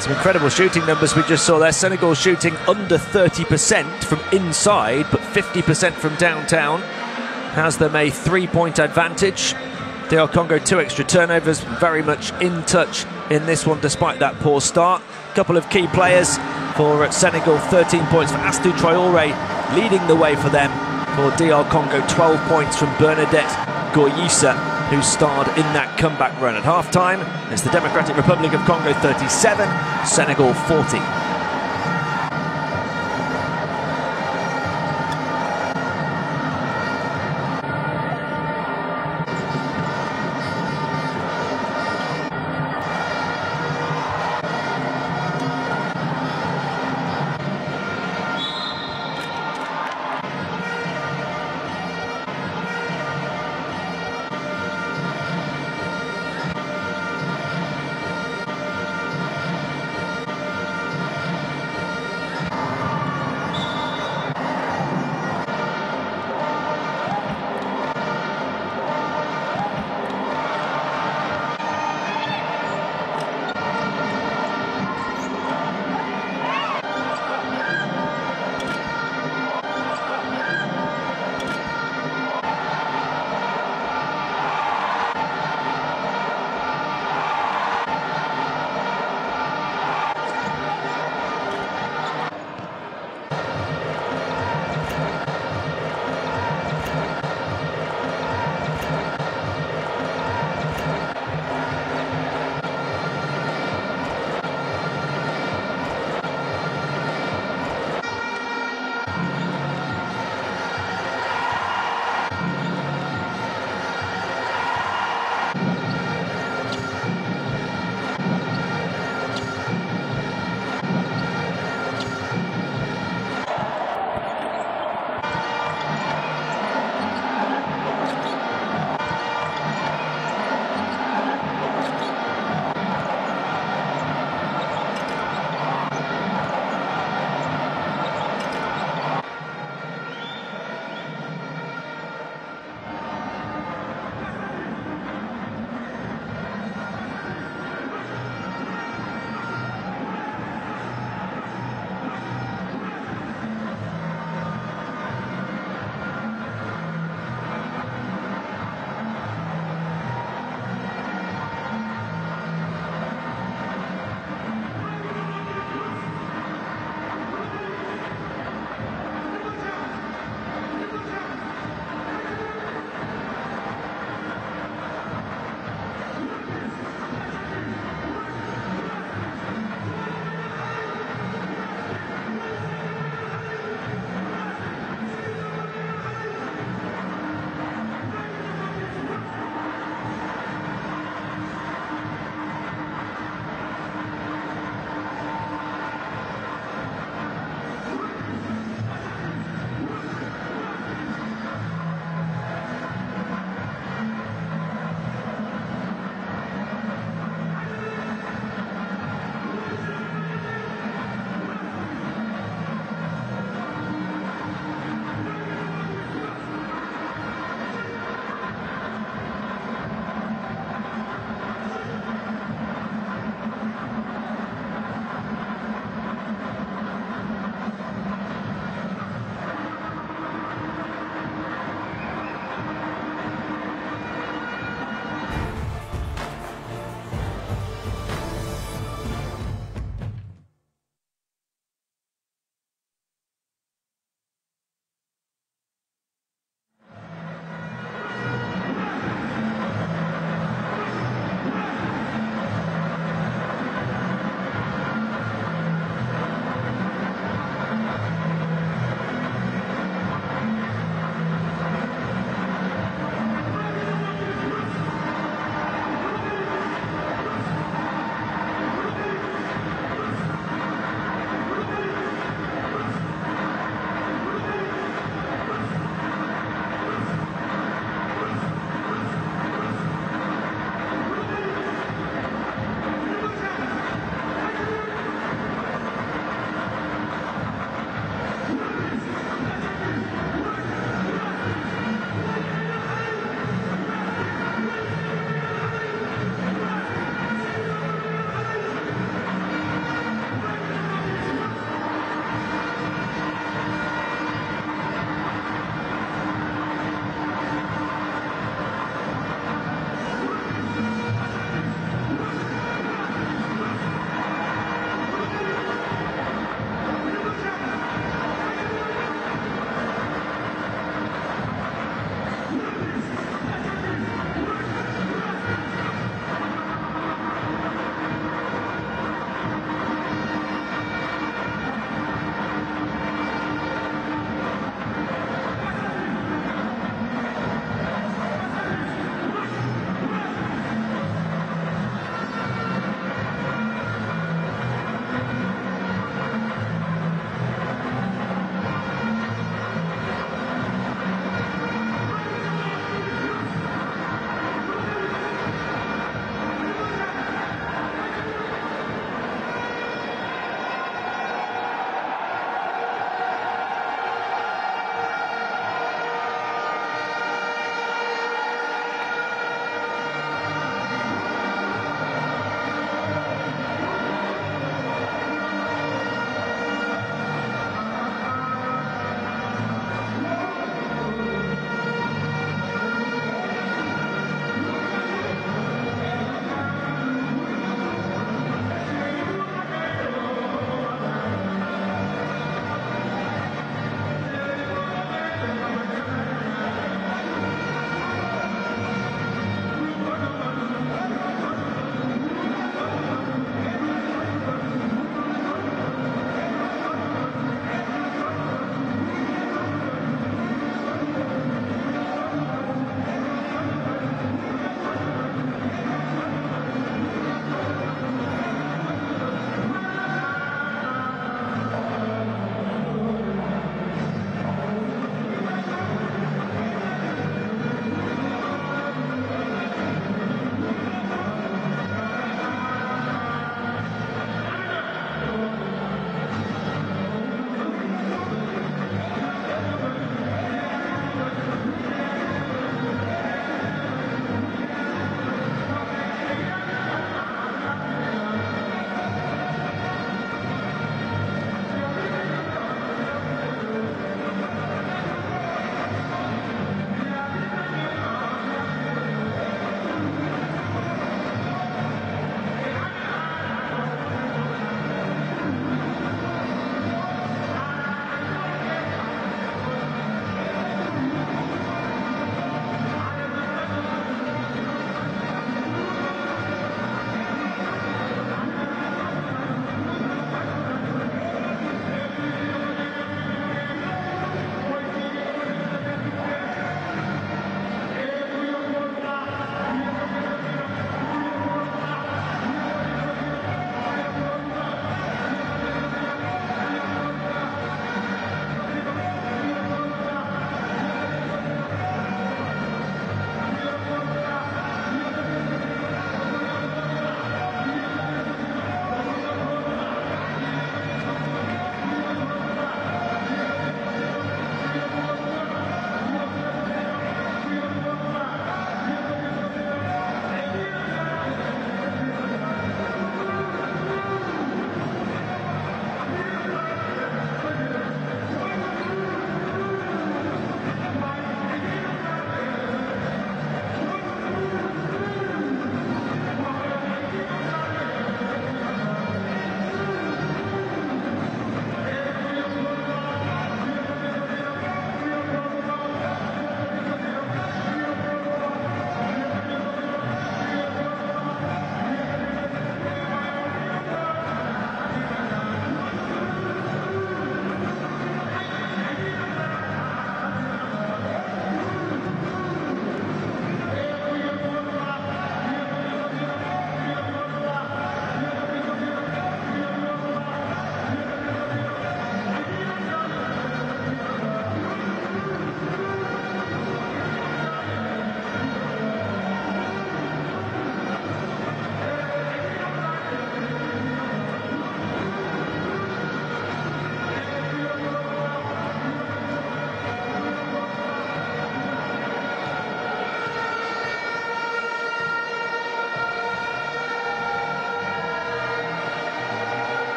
Some incredible shooting numbers we just saw there. Senegal shooting under 30% from inside, but 50% from downtown. Has them a 3-point advantage. DR Congo 2 extra turnovers, very much in touch in this one despite that poor start. A couple of key players for Senegal, 13 points for Astu Traore leading the way for them. For DR Congo, 12 points from Bernadette Guayisa, who starred in that comeback run. At half-time, it's the Democratic Republic of Congo 37, Senegal 40.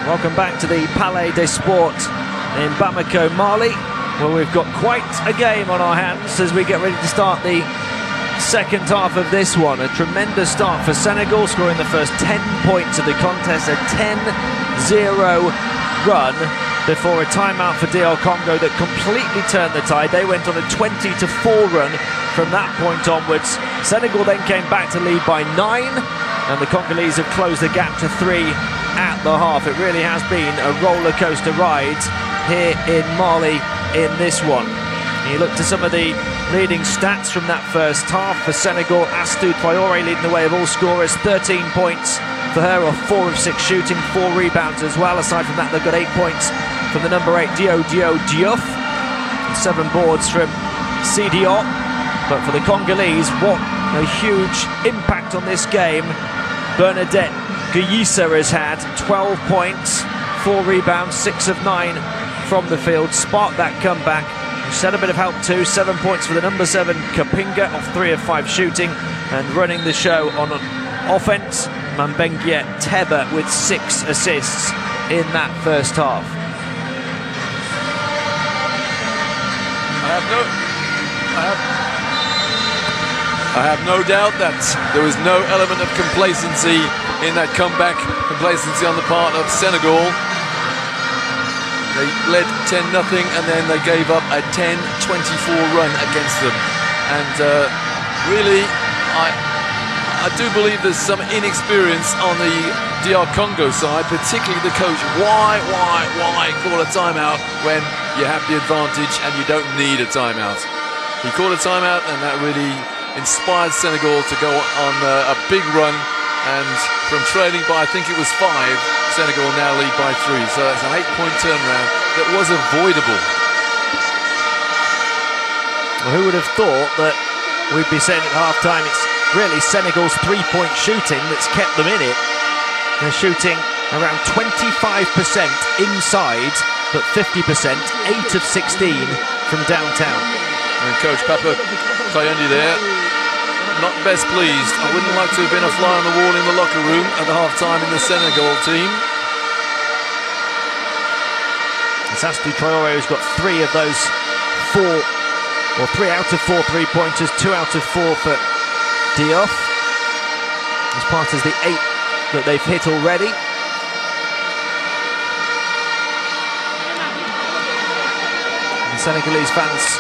Welcome back to the Palais des Sports in Bamako, Mali, where we've got quite a game on our hands as we get ready to start the second half of this one. A tremendous start for Senegal, scoring the first 10 points of the contest, a 10-0 run before a timeout for DR Congo that completely turned the tide. They went on a 20-4 run from that point onwards. Senegal then came back to lead by 9, and the Congolese have closed the gap to 3 at the half. It really has been a roller coaster ride here in Mali in this one. You look to some of the leading stats from that first half for Senegal. Astou Traoré leading the way of all scorers, 13 points for her, or 4 of 6 shooting, 4 rebounds as well. Aside from that, they've got 8 points from the number 8 Diouf, 7 boards from Sidiop. But for the Congolese, what a huge impact on this game Bernadette Guyisa has had. 12 points, 4 rebounds, 6 of 9 from the field, sparked that comeback. She's had a bit of help too, 7 points for the number 7 Kapinga off 3 of 5 shooting, and running the show on offense, Mambengie Teba with 6 assists in that first half. I have no doubt that there was no element of complacency in that comeback, complacency on the part of Senegal. They led 10-0 and then they gave up a 10-24 run against them. And really, I do believe there's some inexperience on the DR Congo side, particularly the coach. Why call a timeout when you have the advantage and you don't need a timeout? He called a timeout, and that really inspired Senegal to go on a big run, and from trailing by, I think it was 5, Senegal now lead by 3, so that's an 8-point turnaround that was avoidable. Well, who would have thought that we'd be saying at half-time it's really Senegal's 3-point shooting that's kept them in it. They're shooting around 25% inside, but 50%, 8 of 16 from downtown. And Coach Papa Kayandi there, not best pleased. I wouldn't like to have been a fly on the wall in the locker room at the half-time in the Senegal team. It's Astou Traoré who's got 3 of those 4, or 3 out of 4 3-pointers, 2 out of 4 for Diouf, as part of the 8 that they've hit already. And Senegalese fans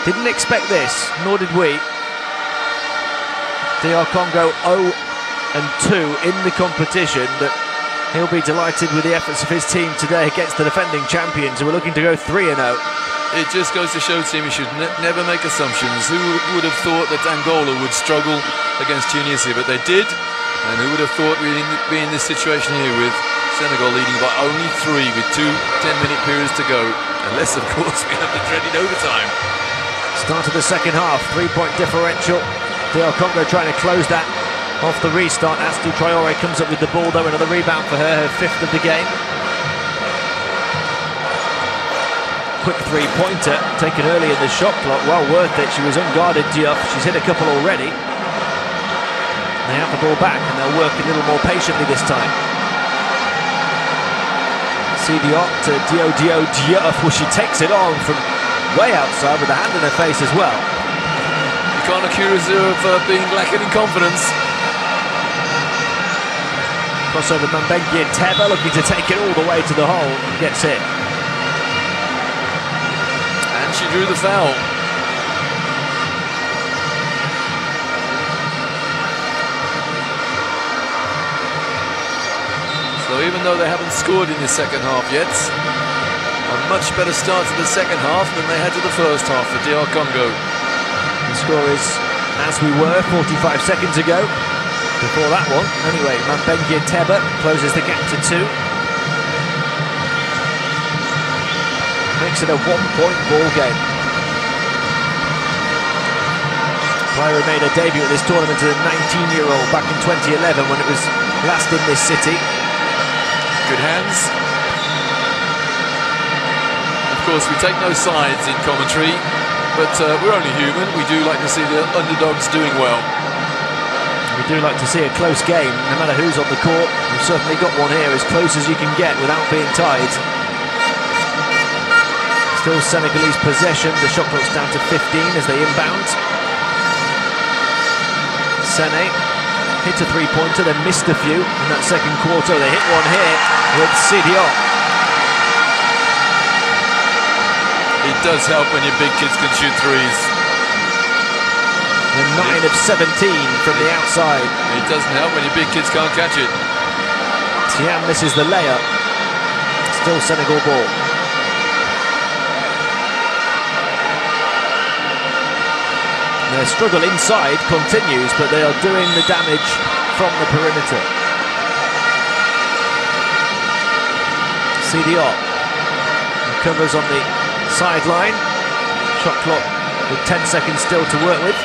didn't expect this, nor did we. DR Congo 0-2 in the competition, but he'll be delighted with the efforts of his team today against the defending champions, who are looking to go 3-0. It just goes to show, team, you should never make assumptions. Who would have thought that Angola would struggle against Tunisia, but they did. And who would have thought we'd be in this situation here with Senegal leading by only 3 with 2 10-minute periods to go. Unless, of course, we have the dreaded overtime. Start of the second half, 3-point differential. DR Congo trying to close that off the restart. Astou Traoré comes up with the ball though, another rebound for her 5th of the game. Quick 3-pointer taken early in the shot clock, well worth it. She was unguarded, Diouf. She's hit a couple already. They have the ball back and they'll work a little more patiently this time. Sidiop to Diouf. Well, she takes it on from way outside with a hand in her face as well. You can't accuse her of being lacking in confidence. Crossover, Mambengie Teba looking to take it all the way to the hole, gets it. And she drew the foul. So even though they haven't scored in the second half yet, a much better start to the second half than they had to the first half for DR Congo. The score is as we were 45 seconds ago. Before that one, anyway, Mambengie Teba closes the gap to 2. Makes it a 1-point ball game. Player who made a debut at this tournament as a 19-year-old back in 2011 when it was last in this city. Good hands. Of course, we take no sides in commentary, but we're only human. We do like to see the underdogs doing well. We We do like to see a close game, no matter who's on the court. We've certainly got one here, as close as you can get without being tied. Still Senegalese possession. The shot clock's down to 15 as they inbound. Sene hit a three-pointer, then missed a few in that second quarter. They hit one here with Diop. It does help when your big kids can shoot threes. And 9 of 17 from the outside. It doesn't help when your big kids can't catch it. Thiam misses the layup. Still Senegal ball. Their struggle inside continues, but they are doing the damage from the perimeter. Diop recovers on the sideline. Shot clock with 10 seconds still to work with.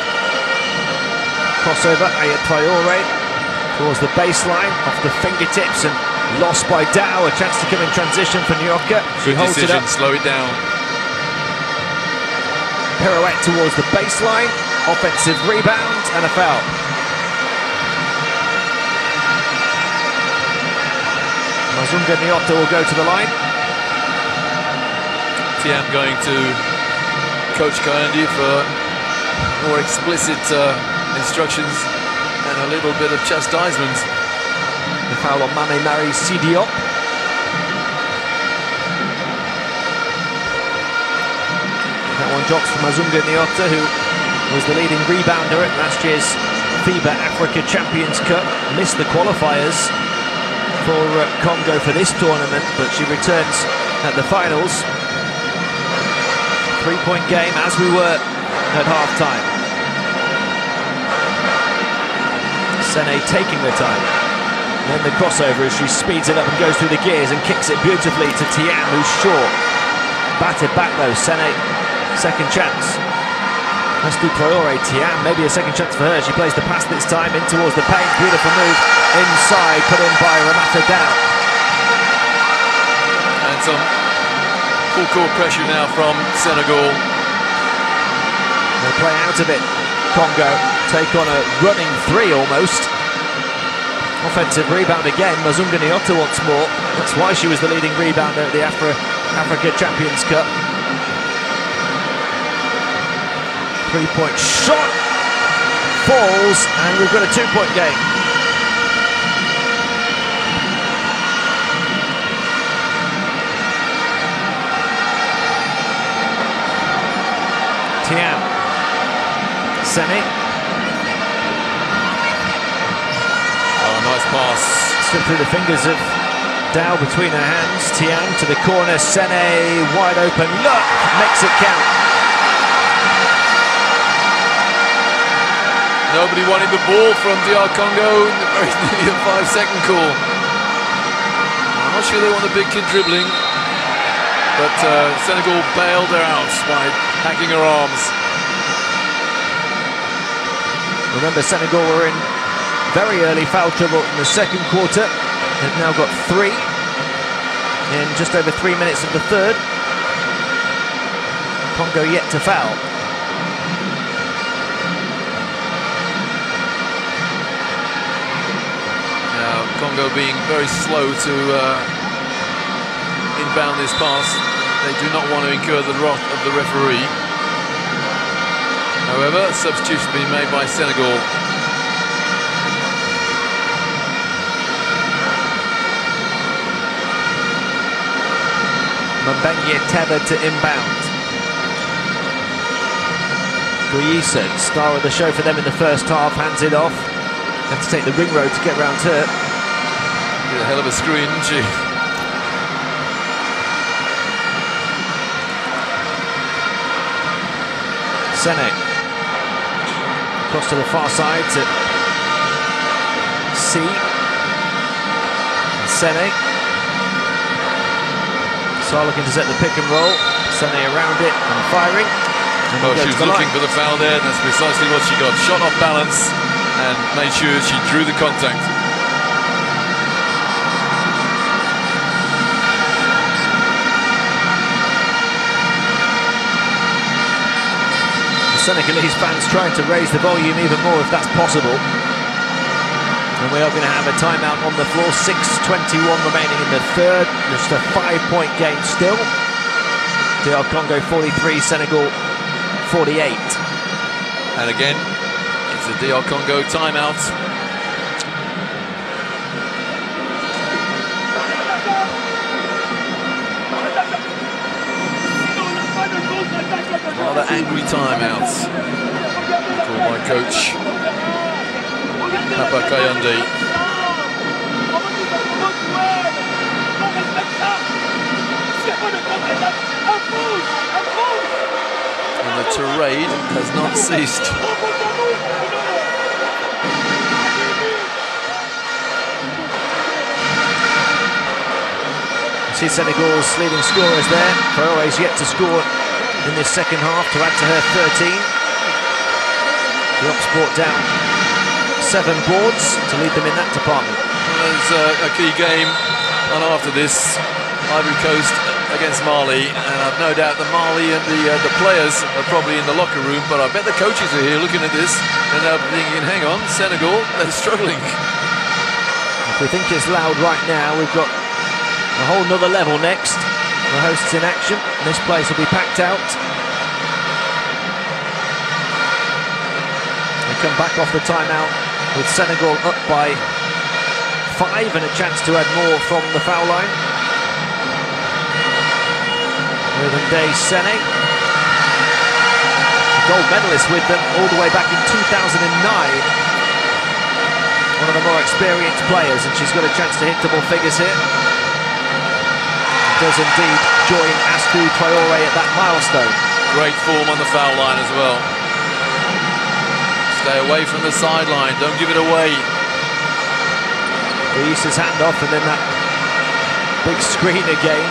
Crossover, Traoré towards the baseline, off the fingertips and lost by Dow. A chance to come in transition for New Yorker. She holds it up. Slow it down. Pirouette towards the baseline. Offensive rebound and a foul. Mazunga Nyota will go to the line. Thiam going to Coach Kayandi for more explicit instructions and a little bit of chastisement. The foul on Mane Mari Diop. That one drops for Mazunga Nyota, who was the leading rebounder at last year's FIBA Africa Champions Cup. Missed the qualifiers for Congo for this tournament, but she returns at the finals. Three-point game as we were at half-time. Sene taking the time. Then the crossover as she speeds it up and goes through the gears and kicks it beautifully to Thiam, who's short. Batted back though, Sene, second chance. Let's do Traoré. Thiam, maybe a second chance for her. She plays the pass this time in towards the paint. Beautiful move inside, put in by Ramata Dow. And some full court pressure now from Senegal. They play out of it. Congo take on a running three almost. Offensive rebound again. Mazunga Nyota once more. That's why she was the leading rebounder at the Africa Champions Cup. Three-point shot falls, and we've got a two-point game. Thiam, Sene. Oh, nice pass. Slipped through the fingers of Dow between her hands. Thiam to the corner. Sene wide open. Look, makes it count. Nobody wanted the ball from DR Congo in the very nearly a 5-second call. I'm not sure they want the big kid dribbling, but Senegal bailed her out by hacking her arms. Remember, Senegal were in very early foul trouble in the second quarter. They've now got 3 in just over 3 minutes of the third. Congo yet to foul. Congo being very slow to inbound this pass. They do not want to incur the wrath of the referee. However, substitution being made by Senegal. Mbengue tethered to inbound. Guisa, star of the show for them in the first half, hands it off. Have to take the ring road to get round her. A hell of a screen, isn't she? Sene. Across to the far side to C. Sene. Saar looking to set the pick and roll. Sene around it and firing. And oh, she was looking for the foul there. That's precisely what she got. Shot off balance and made sure she drew the contact. Senegalese fans trying to raise the volume even more if that's possible. And we are going to have a timeout on the floor. 6:21 remaining in the third. Just a 5-point game still. DR Congo 43, Senegal 48. And again, it's a DR Congo timeout. Rather angry timeouts called by coach Papa Kayande. And the tirade has not ceased. See Senegal's leading scorers there. Traore's yet to score in this second half to add to her 13. The Ops brought down 7 boards to lead them in that department. Well, there's a key game on after this, Ivory Coast against Mali, and I've no doubt that Mali and the players are probably in the locker room, but I bet the coaches are here looking at this and they're thinking, hang on, Senegal, they're struggling. If we think it's loud right now, we've got a whole nother level next. The hosts in action. This place will be packed out. They come back off the timeout with Senegal up by 5 and a chance to add more from the foul line. Day Sene, gold medalist with them all the way back in 2009. One of the more experienced players, and she's got a chance to hit double figures here. Does indeed join Astou Traore at that milestone. Great form on the foul line as well. Stay away from the sideline, don't give it away. Issa's handoff and then that big screen again.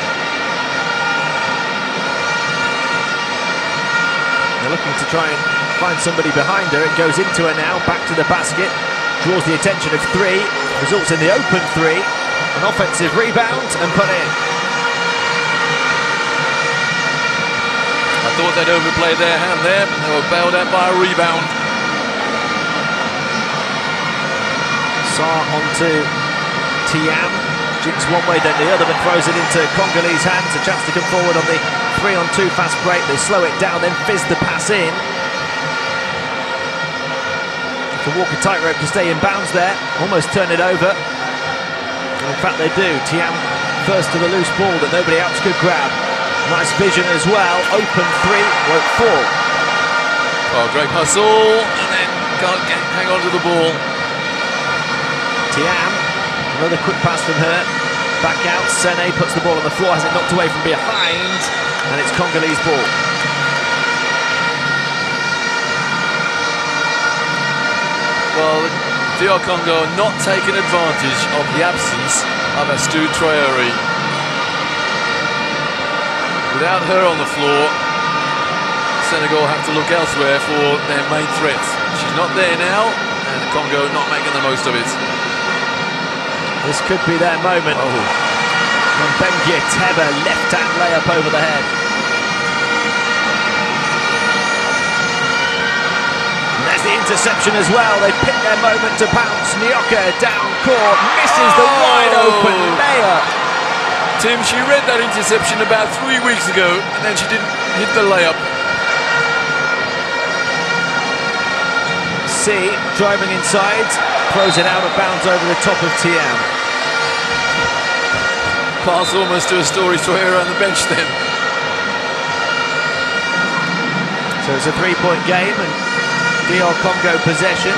They're looking to try and find somebody behind her. It goes into her now, back to the basket. Draws the attention of 3, results in the open 3. An offensive rebound and put in. I thought they'd overplayed their hand there, but they were bailed out by a rebound. Sarr onto Thiam. Jinks one way then the other, but throws it into Congolese hands. A chance to come forward on the 3-on-2 fast break. They slow it down, then fizz the pass in. To walk a tightrope to stay in bounds there. Almost turn it over. And in fact they do. Thiam first to the loose ball that nobody else could grab. Nice vision as well. Open 3, won't fall. Oh, great hustle, and then can't hang on to the ball. Thiam, another quick pass from her. Back out, Sene puts the ball on the floor, has it knocked away from behind, and it's Congolese ball. Well, DR Congo not taking advantage of the absence of Astou Traore. Without her on the floor, Senegal have to look elsewhere for their main threat. She's not there now, and Congo not making the most of it. This could be their moment. Oh. Mbemgie Teba, left-hand layup over the head. And there's the interception as well. They pick their moment to bounce. Nyoka down court, misses the wide-open layup. Tim, she read that interception about 3 weeks ago, and then she didn't hit the layup. C driving inside, throws it out of bounds over the top of Thiam. Pass almost to a Story Traore around the bench then. So it's a 3-point game and DR Congo possession.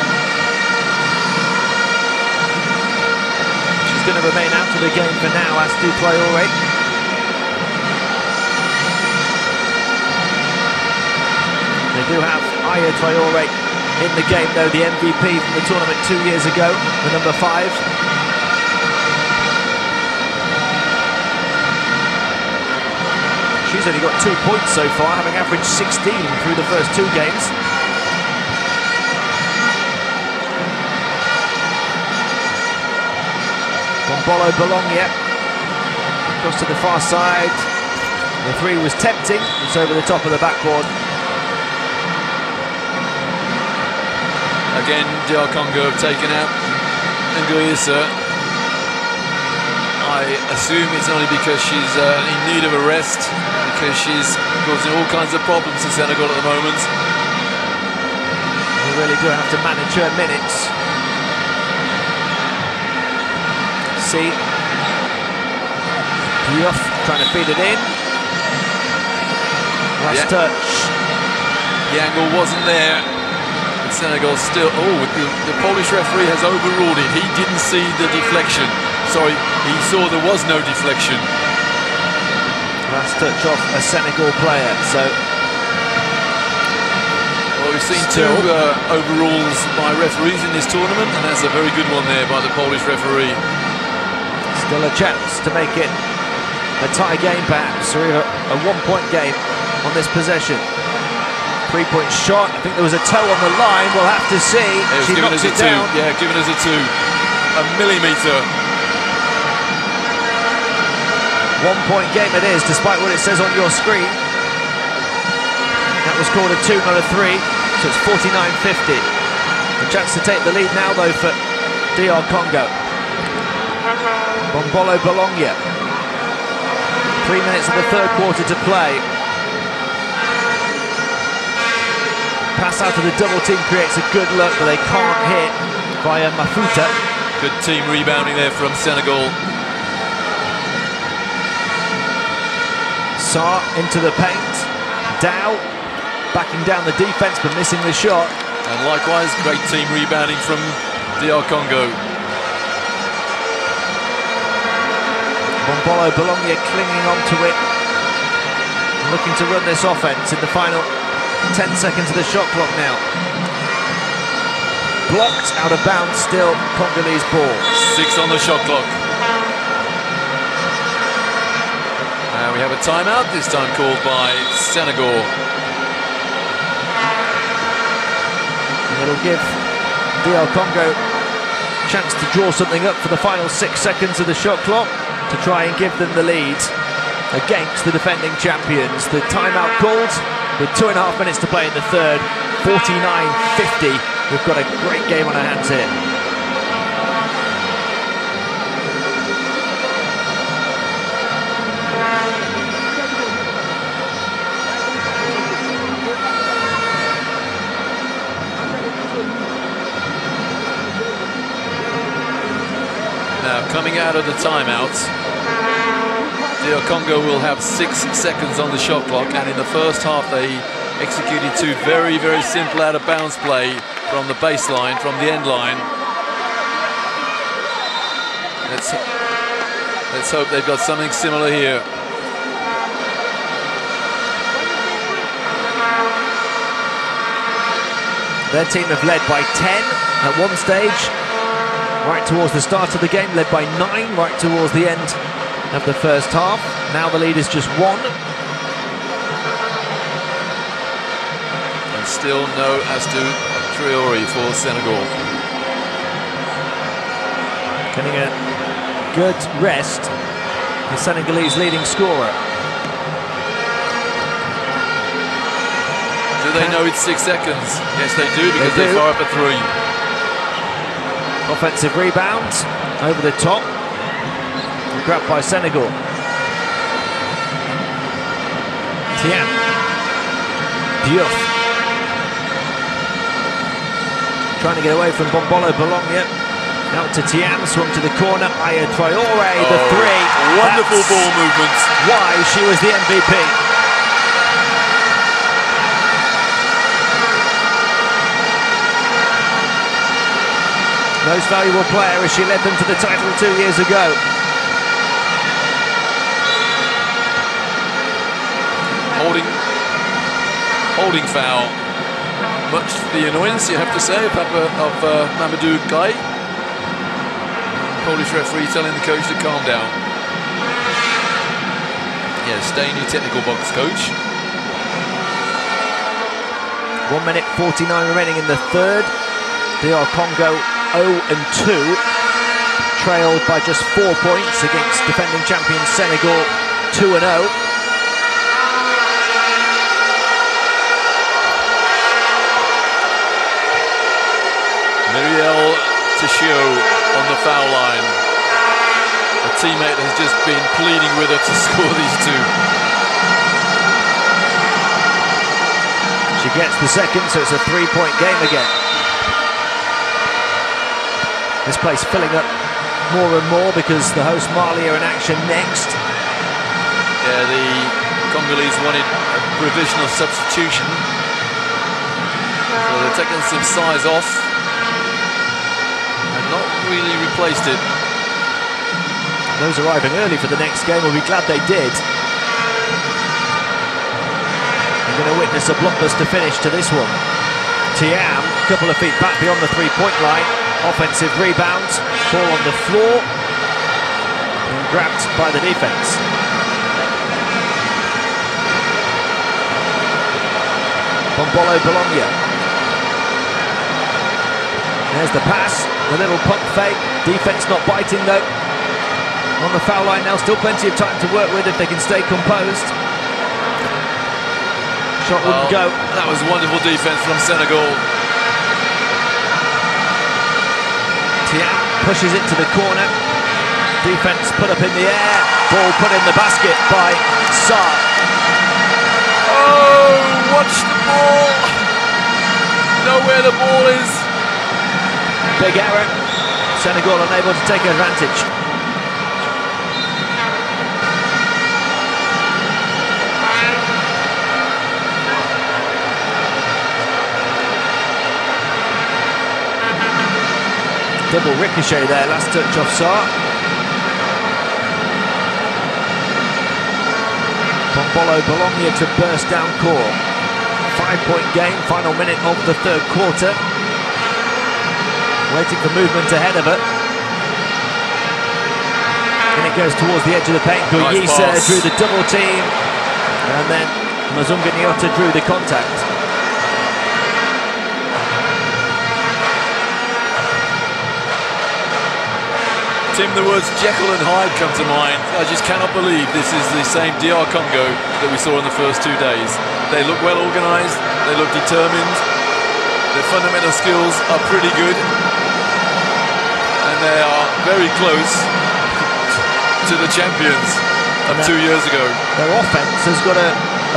She's going to remain out of the game for now, Astou Traore. They do have Aya Traore in the game though, the MVP from the tournament 2 years ago, the number 5. She's only got 2 points so far, having averaged 16 through the first 2 games. Bombolo Bologna across to the far side. The 3 was tempting, it's over the top of the backboard. Again, DR Congo have taken out Ngoyisa. I assume it's only because she's in need of a rest, because she's causing all kinds of problems in Senegal at the moment. We really do have to manage her minutes. See, Diouf trying to feed it in. Last touch. The angle wasn't there. And Senegal still. Oh, the Polish referee has overruled it. He didn't see the deflection. Sorry, he saw there was no deflection. Last touch off a Senegal player. So. Well, we've seen two overrules by referees in this tournament, and that's a very good one there by the Polish referee. Still a chance to make it a tie game, perhaps, or a one-point game on this possession. Three-point shot. I think there was a toe on the line. We'll have to see. She knocked it down. Yeah, giving us a 2. A millimetre. 1-point game it is, despite what it says on your screen. That was called a 2, not a 3. So it's 49-50. A chance to take the lead now, though, for DR Congo. Bombolo Bologna. 3 minutes of the third quarter to play. Pass out of the double team creates a good look, but they can't hit via Mafuta. Good team rebounding there from Senegal. Sarr into the paint. Dow backing down the defense but missing the shot. And likewise, great team rebounding from DR Congo. Bombolo Bologna clinging onto it, looking to run this offense in the final 10 seconds of the shot clock now. Blocked, out of bounds still, Congolese ball. 6 on the shot clock. And we have a timeout, this time called by Senegal. And it'll give DR Congo a chance to draw something up for the final 6 seconds of the shot clock, to try and give them the lead against the defending champions. The timeout called with 2.5 minutes to play in the third. 49-50. We've got a great game on our hands here. Now, coming out of the timeouts, DR Congo will have 6 seconds on the shot clock, and in the first half they executed 2 very, very simple out-of-bounds play from the baseline, from the end line. Let's hope they've got something similar here. Their team have led by 10 at one stage, right towards the start of the game, led by 9 right towards the end of the first half. Now the lead is just 1. And still no Astou Traoré for Senegal. Getting a good rest, the Senegalese leading scorer. Do they know it's 6 seconds? Yes, they do, because they're far up at 3. Offensive rebound over the top. Grabbed by Senegal. Thiam. Diouf. Trying to get away from Bombolo Bologna. Out to Thiam, swung to the corner. Aya Traoré, the 3. Wonderful ball movement. Why she was the MVP. Most valuable player as she led them to the title 2 years ago. Holding foul. Much to the annoyance, you have to say, of Mamadou Gueye. Polish referee telling the coach to calm down. Yeah, stay in your technical box, coach. 1 minute 49 remaining in the third. DR Congo 0-2, trailed by just 4 points against defending champion Senegal 2-0. Muriel to show on the foul line. A teammate has just been pleading with her to score these two. She gets the second, so it's a 3-point game again. This place filling up more and more because the host Mali are in action next. Yeah, the Congolese wanted a provisional substitution. So they're taking some size off and not really replaced it. Those arriving early for the next game will be glad they did. We're going to witness a blockbuster finish to this one. Thiam, a couple of feet back beyond the three-point line. Offensive rebound, ball on the floor, and grabbed by the defense. Bombolo Bologna. There's the pass, the little pump fake. Defense not biting though. On the foul line now, still plenty of time to work with if they can stay composed. Shot wouldn't go. That was wonderful defense from Senegal. Thiam pushes it to the corner. Defense put up in the air. Ball put in the basket by Sarr. Oh, watch the ball. Know where the ball is. Big error. Senegal unable to take advantage. Double ricochet there, last touch off Sarr. Bombolo Bologna to burst down court. 5-point game, final minute of the third quarter. Waiting for movement ahead of it. And it goes towards the edge of the paint. Goyisa drew the double team. And then Mazunga Nyota drew the contact. Tim, the words Jekyll and Hyde come to mind. I just cannot believe this is the same DR Congo that we saw in the first 2 days. They look well organised, they look determined, their fundamental skills are pretty good, and they are very close to the champions of 2 years ago. Their offence has got a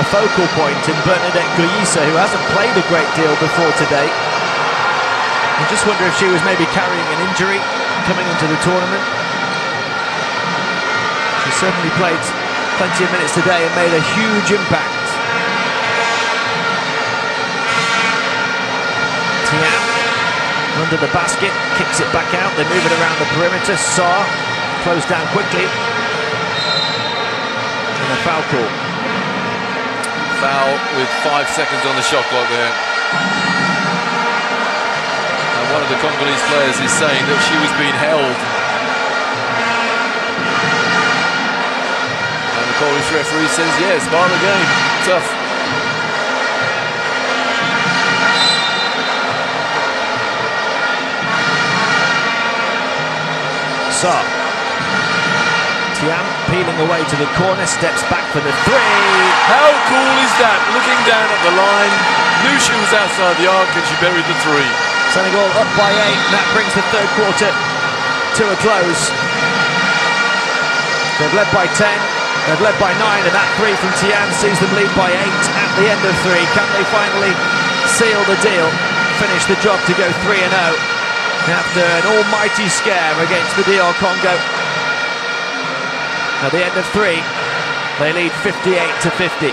focal point in Bernadette Goyisa, who hasn't played a great deal before today. I just wonder if she was maybe carrying an injury coming into the tournament. She certainly played plenty of minutes today and made a huge impact. Thiam under the basket, kicks it back out. They move it around the perimeter. Sarr closed down quickly. And a foul call. Foul with 5 seconds on the shot clock there. One of the Congolese players is saying that she was being held. And the Polish referee says, yes, part of the game. Tough. Sarr. Thiam peeling away to the corner, steps back for the three. How cool is that? Looking down at the line, knew she was outside the arc and she buried the three. Senegal up by 8, and that brings the third quarter to a close. They've led by 10, they've led by 9, and that three from Thiam sees them lead by 8 at the end of 3. Can they finally seal the deal, finish the job to go 3-0 after an almighty scare against the DR Congo? At the end of 3, they lead 58-50.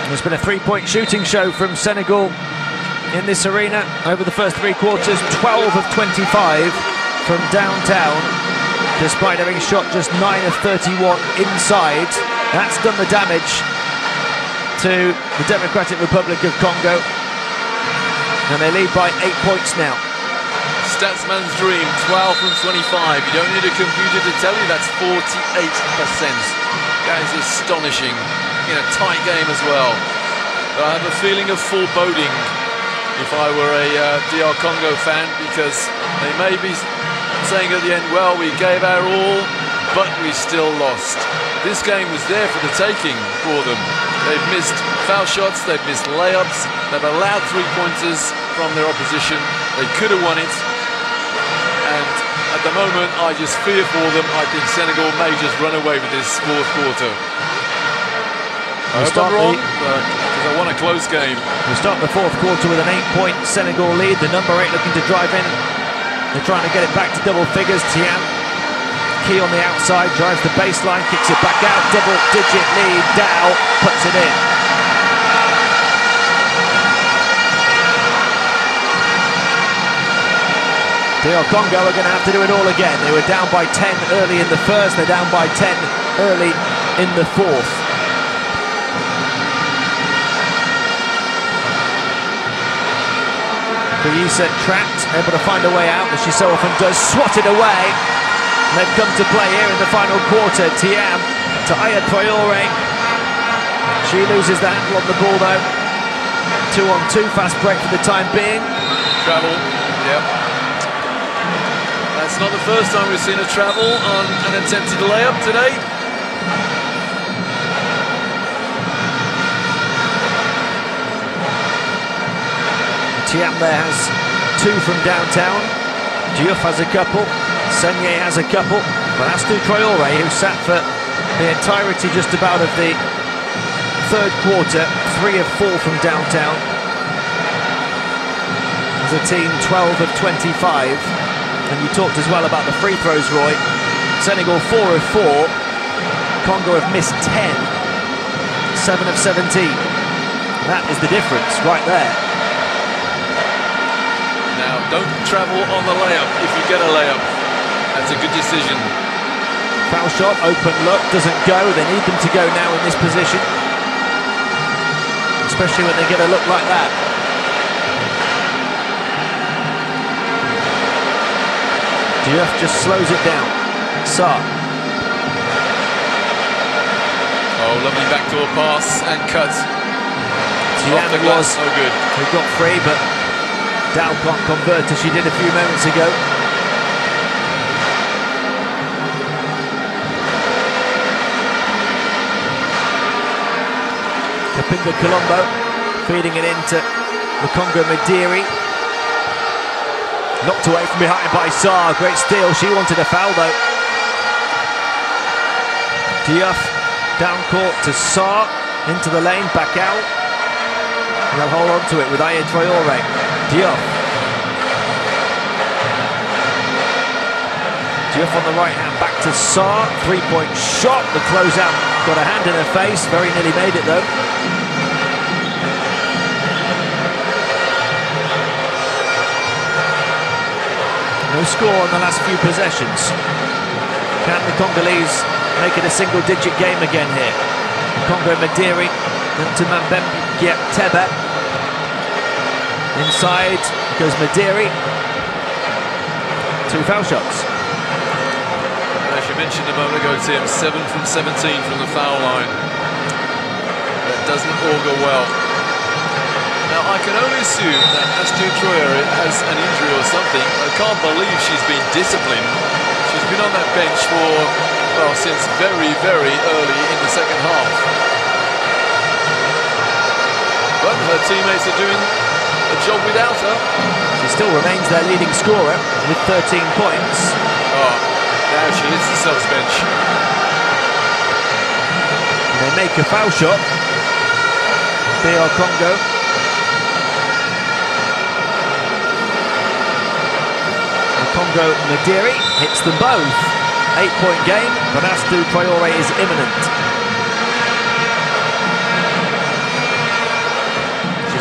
There's been a three-point shooting show from Senegal in this arena over the first three quarters. 12 of 25 from downtown, despite having shot just 9 of 31 inside. That's done the damage to the Democratic Republic of Congo, and they lead by 8 points now. Statsman's dream, 12 from 25. You don't need a computer to tell you that's 48%. That is astonishing in a tight game as well. But I have a feeling of foreboding if I were a DR Congo fan, because they may be saying at the end, well, we gave our all, but we still lost. This game was there for the taking for them. They've missed foul shots, they've missed layups, they've allowed three-pointers from their opposition. They could have won it. And at the moment, I just fear for them. I think Senegal may just run away with this fourth quarter. I hope I'm wrong, but I want a close game. We start the fourth quarter with an 8-point Senegal lead. The number 8 looking to drive in. They're trying to get it back to double figures. Thiam, key on the outside, drives the baseline, kicks it back out. Double-digit lead. Dow puts it in. DR Congo are going to have to do it all again. They were down by 10 early in the first. They're down by 10 early in the fourth. Fayisa trapped, able to find a way out, as she so often does, swatted away. And they've come to play here in the final quarter. Thiam to Aya Traore. She loses the handle on the ball though. 2-on-2, fast break for the time being. Travel, yep. That's not the first time we've seen a travel on an attempted layup today. Thiam there has 2 from downtown. Diouf has a couple. Senye has a couple. But Astou Traore, who sat for the entirety just about of the third quarter, 3 of 4 from downtown. As a team, 12 of 25. And you talked as well about the free throws, Roy. Senegal 4 of 4. Congo have missed 10. 7 of 17. That is the difference right there. Now, don't travel on the layup if you get a layup. That's a good decision. Foul shot, open look, doesn't go. They need them to go now in this position. Especially when they get a look like that. Diouf just slows it down. Sarr. Oh, lovely backdoor pass and cut. Thiam was no good. Who got free, but Dow can't convert as she did a few moments ago. Kapinga Colombo feeding it into the Congo Mediri. Knocked away from behind by Sarr. Great steal. She wanted a foul though. Diouf down court to Sarr. Into the lane, back out. And they'll hold on to it with Aya Traore. Diouf. Diouf on the right hand, back to Sarr. 3-point shot. The closeout got a hand in her face. Very nearly made it though. No score on the last few possessions. Can the Congolese make it a single-digit game again here? Congo Mediri and to Dem.Rep. Inside goes Mediri. 2 foul shots. As you mentioned a moment ago, Tim, 7 from 17 from the foul line. That doesn't augur well. Now, I can only assume that Astou Traore has an injury or something. I can't believe she's been disciplined. She's been on that bench for, well, since very, very early in the second half. But her teammates are doing a job without her. She still remains their leading scorer with 13 points. Oh, now she hits the subs bench. And they make a foul shot. DR Congo. Congo Mediri hits them both. 8-point game, but Astou Traore is imminent.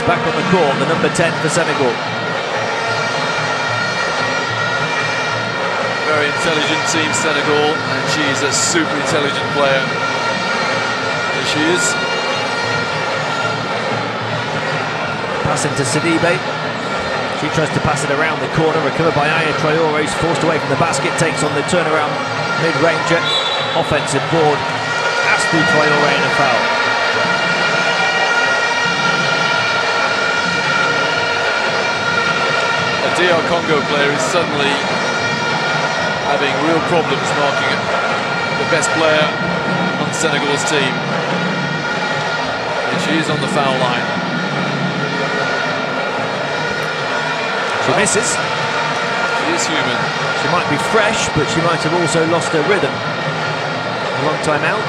back on the court, the number 10 for Senegal. Very intelligent team, Senegal, and she is a super intelligent player. Here she is. Passing to Sidibe. She tries to pass it around the corner, recovered by Aya Traore, who's forced away from the basket, takes on the turnaround mid-ranger. Offensive board. Astou Traore in a foul. A DR Congo player is suddenly having real problems marking the best player on Senegal's team. And she is on the foul line. She misses. She is human. She might be fresh, but she might have also lost her rhythm. A long time out.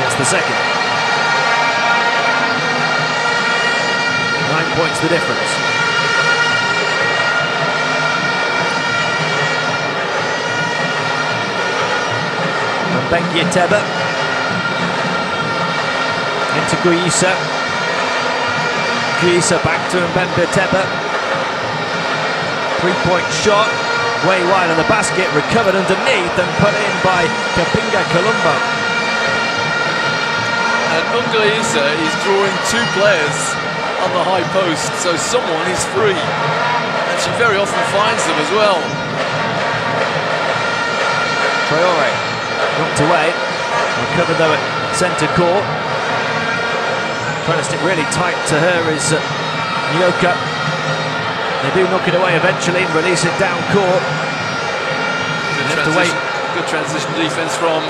Gets the second. 9 points the difference. Mbengye-Tebe into Guisa. Guisa back to Mbengye-Tebe. Three-point shot, way wide on the basket, recovered underneath and put in by Kapinga Kalumba. And Guisa is drawing two players on the high post, so someone is free. And she very often finds them as well. Traore knocked away, recovered though at centre court. Trying to stick really tight to her is Nyoka. They do knock it away eventually and release it down court. Good transition defense from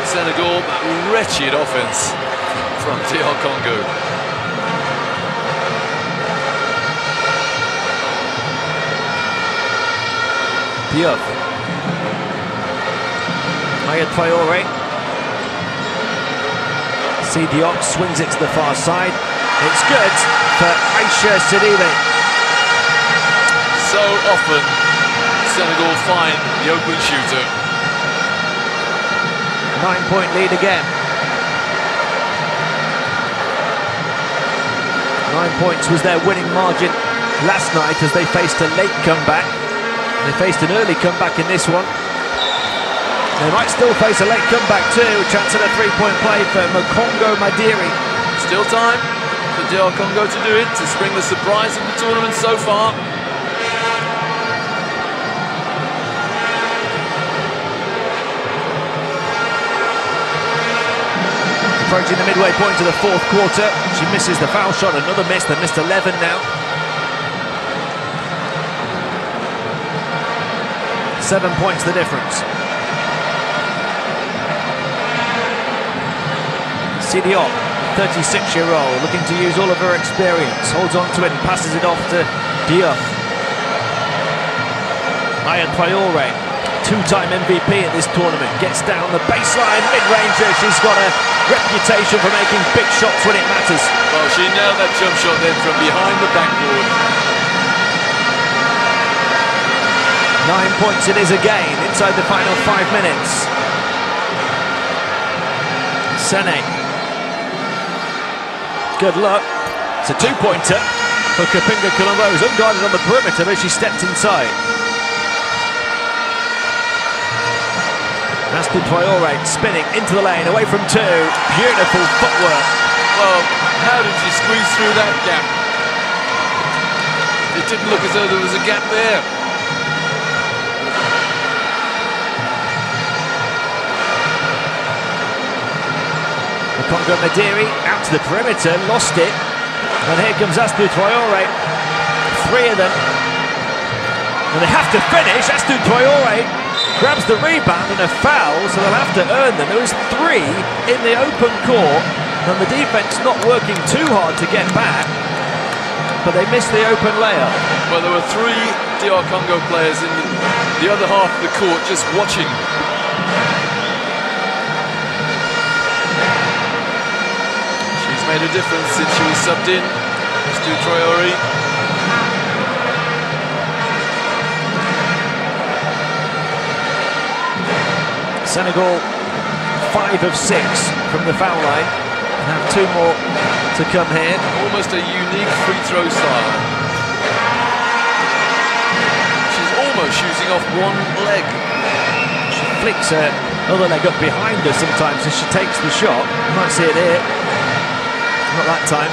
Senegal, but wretched offense from DR Congo. Diop. Aya Traore. Diop swings it to the far side. It's good for Aisha Sidibe. So often Senegal find the open shooter. 9-point lead again. 9 points was their winning margin last night as they faced a late comeback. They faced an early comeback in this one. They might still face a late comeback too. Chance at a three-point play for Mokongo Madiri. Still time for DR Congo to do it, to spring the surprise of the tournament so far. Approaching the midway point of the fourth quarter. She misses the foul shot, another miss. They've missed 11 now. 7 points the difference. Diop, 36-year-old, looking to use all of her experience, holds on to it and passes it off to Diop. Aya Traore, two-time MVP at this tournament, gets down the baseline, mid-ranger. She's got a reputation for making big shots when it matters. Well, she nailed that jump shot then from behind the backboard. 9 points it is again, inside the final 5 minutes. Sene. Good luck. It's a two-pointer for Kapinga Kalumba, who's unguarded on the perimeter as she stepped inside. Astou Traore spinning into the lane, away from two. Beautiful footwork. Well, how did she squeeze through that gap? It didn't look as though there was a gap there. Congo Madiri out to the perimeter, lost it, and here comes Astou Traore. Three of them, and they have to finish. Astou Traore grabs the rebound and a foul, so they'll have to earn them. There was three in the open court, and the defense not working too hard to get back, but they missed the open layup. Well, there were three DR Congo players in the other half of the court just watching. Made a difference since she was subbed in. Astou Traore. Senegal 5 of 6 from the foul line. And have 2 more to come here. Almost a unique free throw style. She's almost shooting off one leg. She flicks her other leg up behind her sometimes as she takes the shot. You might see it here. Not that time.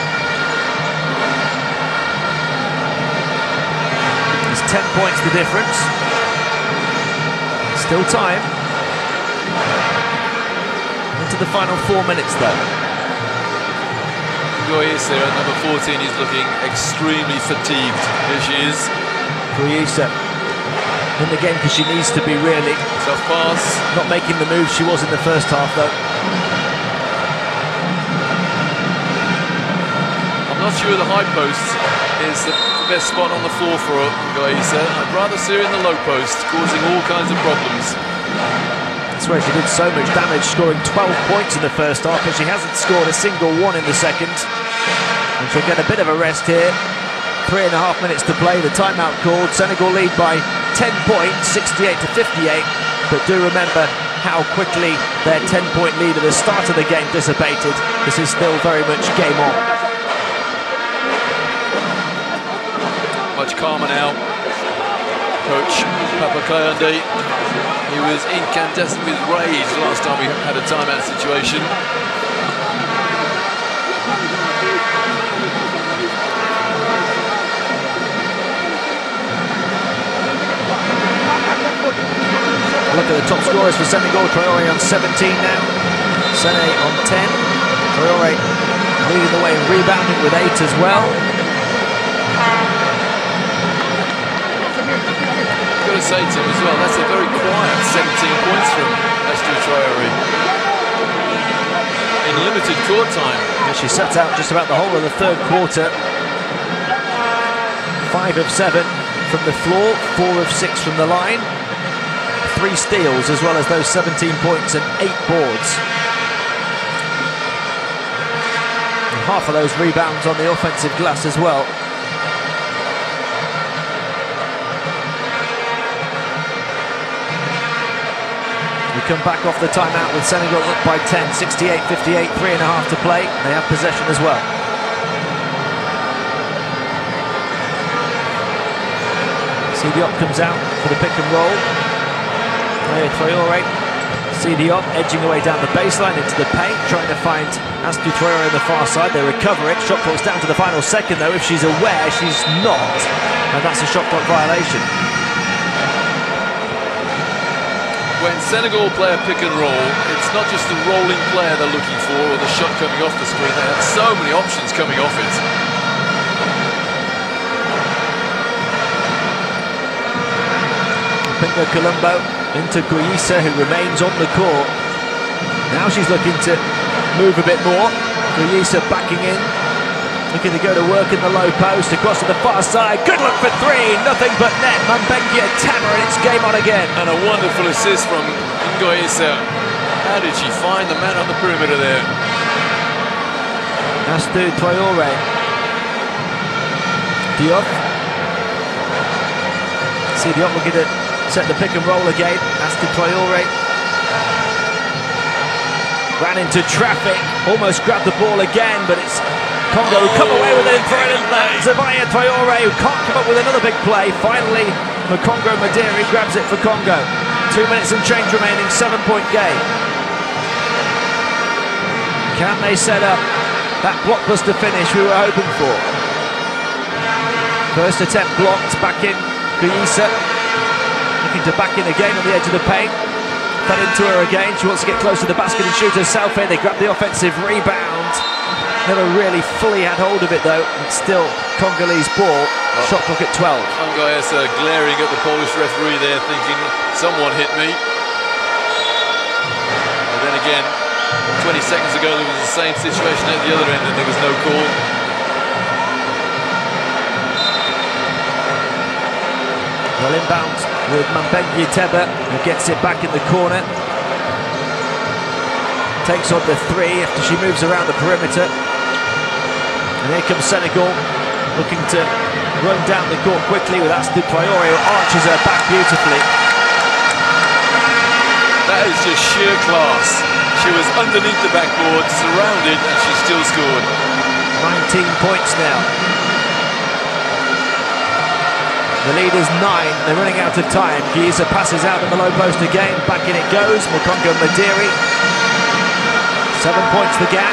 It's 10 points the difference. Still time. Into the final 4 minutes though. Goyisa at number 14 is looking extremely fatigued. Here she is. Goyisa in the game because she needs to be really. Tough pass. Not making the move she was in the first half though. I'm not sure the high post is the best spot on the floor for Goyisa. I'd rather see her in the low post, causing all kinds of problems. That's where she did so much damage, scoring 12 points in the first half, but she hasn't scored a single one in the second. And she'll get a bit of a rest here. 3.5 minutes to play, the timeout called. Senegal lead by 10 points, 68 to 58. But do remember how quickly their 10-point lead at the start of the game dissipated. This is still very much game on. Much calmer now. Coach Papa Kayande, he was incandescent with rage last time we had a timeout situation. Look at the top scorers for Senegal. Traoré on 17 now. Sene on 10. Traoré leading the way in rebounding with 8 as well. Got to say, Tim, as well, that's a very quiet 17 points from Astou Traoré in limited court time. Yeah, she sat out just about the whole of the third quarter. 5 of 7 from the floor, 4 of 6 from the line. 3 steals as well as those 17 points and 8 boards. And half of those rebounds on the offensive glass as well. We come back off the timeout with Senegal up by 10, 68-58, 3.5 to play. They have possession as well. Diop comes out for the pick and roll. Traoré, Diop edging away down the baseline into the paint, trying to find Astou Traoré on the far side. They recover it. Shot clock's down to the final second though. If she's aware, she's not, and that's a shot clock violation. When Senegal play a pick and roll, it's not just the rolling player they're looking for or the shot coming off the screen. They have so many options coming off it. Pinga Colombo into Goyisa, who remains on the court. Now she's looking to move a bit more. Goyisa backing in, looking to go to work in the low post, across to the far side. Good look for 3, nothing but net. Mambengia Tama, and it's game on again. And a wonderful assist from Goyisa. How did she find the man on the perimeter there? Astou Traoré. Diop. Diop looking to set the pick and roll again. Astou Traoré ran into traffic, almost grabbed the ball again, but it's Congo who come away with it in front of Zavaya Traoré, who can't come up with another big play. Finally, Congo Madiri grabs it for Congo. 2 minutes and change remaining, 7-point game. Can they set up that blockbuster finish we were hoping for? First attempt blocked, back in Goyisa. Looking to back in again on the edge of the paint. Fed into her again. She wants to get close to the basket and shoot herself in. They grab the offensive rebound. Never really fully had hold of it though. It's still Congolese ball. Shot clock at 12. Goyisa glaring at the Polish referee there, thinking someone hit me. But then again, 20 seconds ago there was the same situation at the other end and there was no call. Well, inbound with Mambengia Teba, who gets it back in the corner. Takes on the 3 after she moves around the perimeter. And here comes Senegal, looking to run down the court quickly with Astou Traoré, who arches her back beautifully. That is just sheer class. She was underneath the backboard, surrounded, and she still scored. 19 points now. The lead is 9. They're running out of time. Giza passes out at the low post again. Back in it goes. Congo Madiri. 7 points the gap.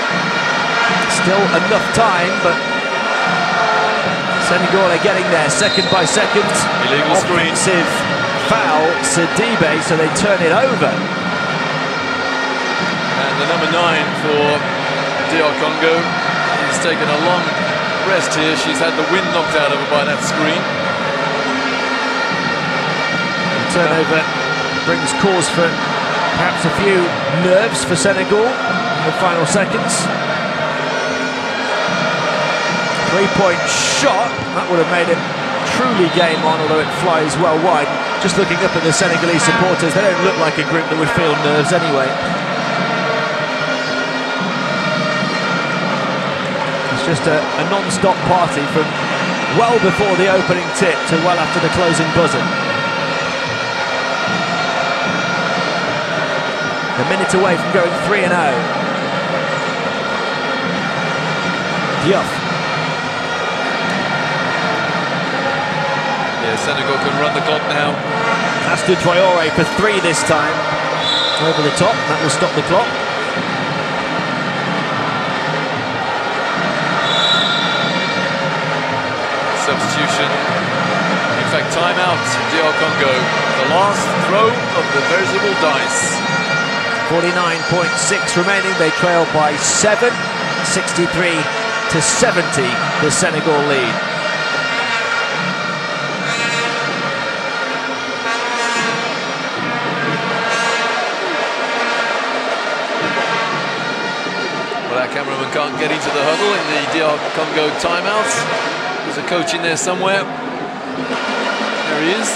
Still enough time, but Senegal are getting there second by second. Illegal screen. Offensive foul, Sidibe, so they turn it over. And the number 9 for DR Congo is taking a long rest here. She's had the wind knocked out of her by that screen. The turnover brings cause for perhaps a few nerves for Senegal in the final seconds. 3-point shot, that would have made it truly game on, although it flies well wide. Just looking up at the Senegalese supporters, they don't look like a group that would feel nerves anyway. It's just a non-stop party from well before the opening tip to well after the closing buzzer. A minute away from going 3-0. Diouf. Senegal can run the clock now. Astou Traoré for 3 this time. Over the top, that will stop the clock. Substitution. In fact, timeout, DR Congo. The last throw of the veritable dice. 49.6 remaining, they trail by 7. 63 to 70, the Senegal lead. Cameraman can't get into the huddle in the DR Congo timeouts. There's a coach in there somewhere. There he is.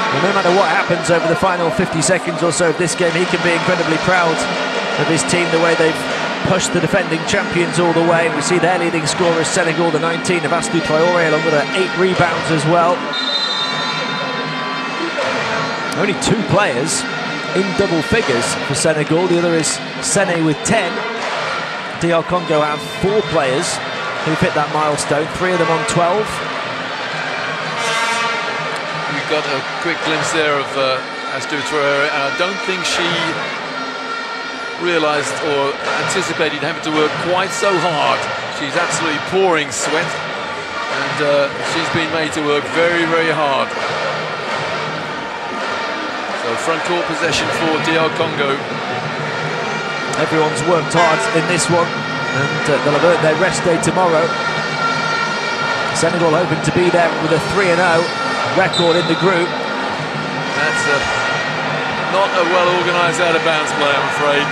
Well, no matter what happens over the final 50 seconds or so of this game, he can be incredibly proud of his team, the way they've pushed the defending champions all the way. We see their leading scorer is Senegal, the 19 of Astou Traoré, along with her 8 rebounds as well. Only 2 players in double figures for Senegal. The other is Sene with 10. DR Congo have 4 players who've hit that milestone, 3 of them on 12. We got a quick glimpse there of Astou Traoré, and I don't think she realised or anticipated having to work quite so hard. She's absolutely pouring sweat, and she's been made to work very, very hard. So front court possession for DR Congo. Everyone's worked hard in this one, and they'll have earned their rest day tomorrow. Senegal hoping to be there with a 3-0 record in the group. That's not a well-organised out-of-bounds play, I'm afraid,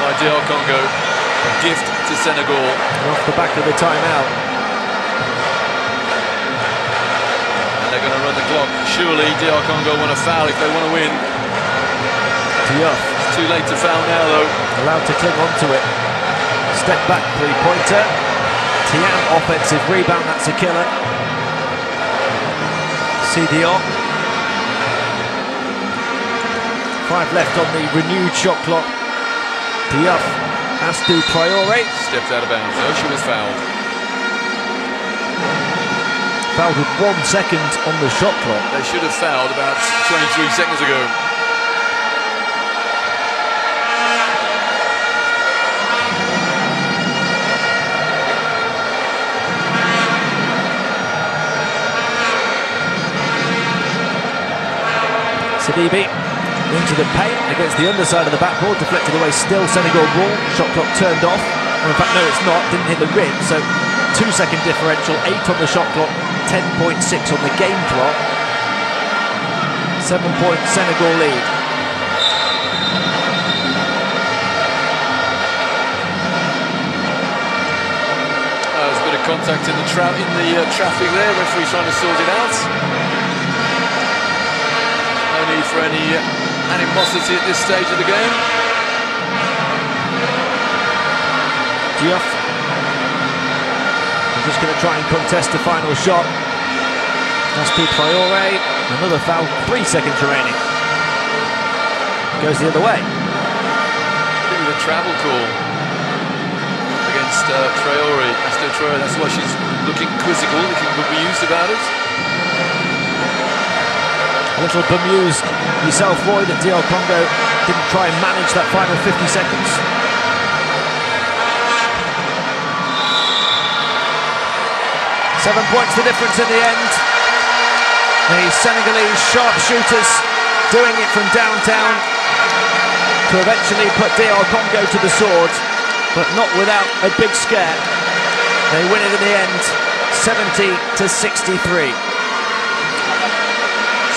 by DR Congo. A gift to Senegal. Off the back of the timeout. They're going to run the clock. Surely DR Congo want a foul if they want to win. Diouf. It's too late to foul now, though. Allowed to cling on to it. Step back 3-pointer. Tian offensive rebound, that's a killer. Diop. 5 left on the renewed shot clock. Diouf. Astou Traoré. Stepped out of bounds. No, she was fouled. Fouled with 1 second on the shot clock. They should have fouled about 23 seconds ago. Sidibe into the paint against the underside of the backboard, deflected away still, Senegal ball, shot clock turned off. Well, in fact, no, it's not, didn't hit the rim, so 2-second differential, 8 on the shot clock, 10.6 on the game clock. 7-point Senegal lead. There's a bit of contact in the traffic there. Referee trying to sort it out. No need for any animosity at this stage of the game. Diouf. I'm just going to try and contest the final shot. Astou Traoré. Another foul, 3 seconds remaining. Goes the other way. Bit of a travel call against Traore. That's why she's looking quizzical, looking bemused about it. A little bemused yourself, Roy, that DR Congo didn't try and manage that final 50 seconds. Seven points the difference in the end. The Senegalese sharpshooters doing it from downtown to eventually put DR Congo to the sword, but not without a big scare. They win it in the end, 70-63.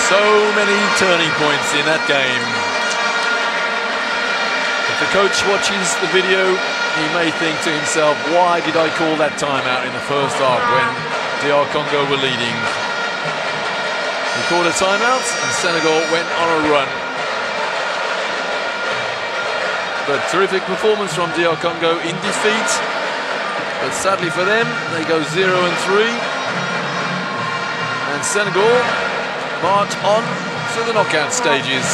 So many turning points in that game. If the coach watches the video, he may think to himself, why did I call that timeout in the first half when DR Congo were leading? He called a timeout and Senegal went on a run. But terrific performance from DR Congo in defeat. But sadly for them, they go 0-3. And Senegal march on to the knockout stages.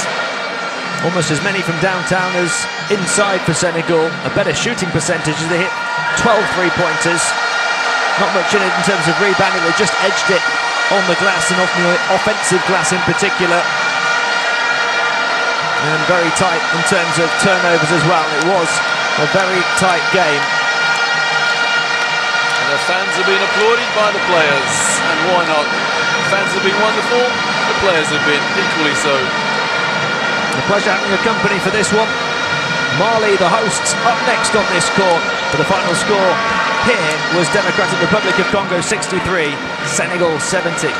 Almost as many from downtown as inside for Senegal. A better shooting percentage as they hit 12 three-pointers. Not much in it in terms of rebounding. They just edged it on the glass, and often the offensive glass in particular. And very tight in terms of turnovers as well. It was a very tight game. And the fans have been applauded by the players. And why not? The fans have been wonderful. The players have been equally so. A pleasure having your company for this one. Mali, the hosts, up next on this court. But the final score here was Democratic Republic of Congo 63, Senegal 70.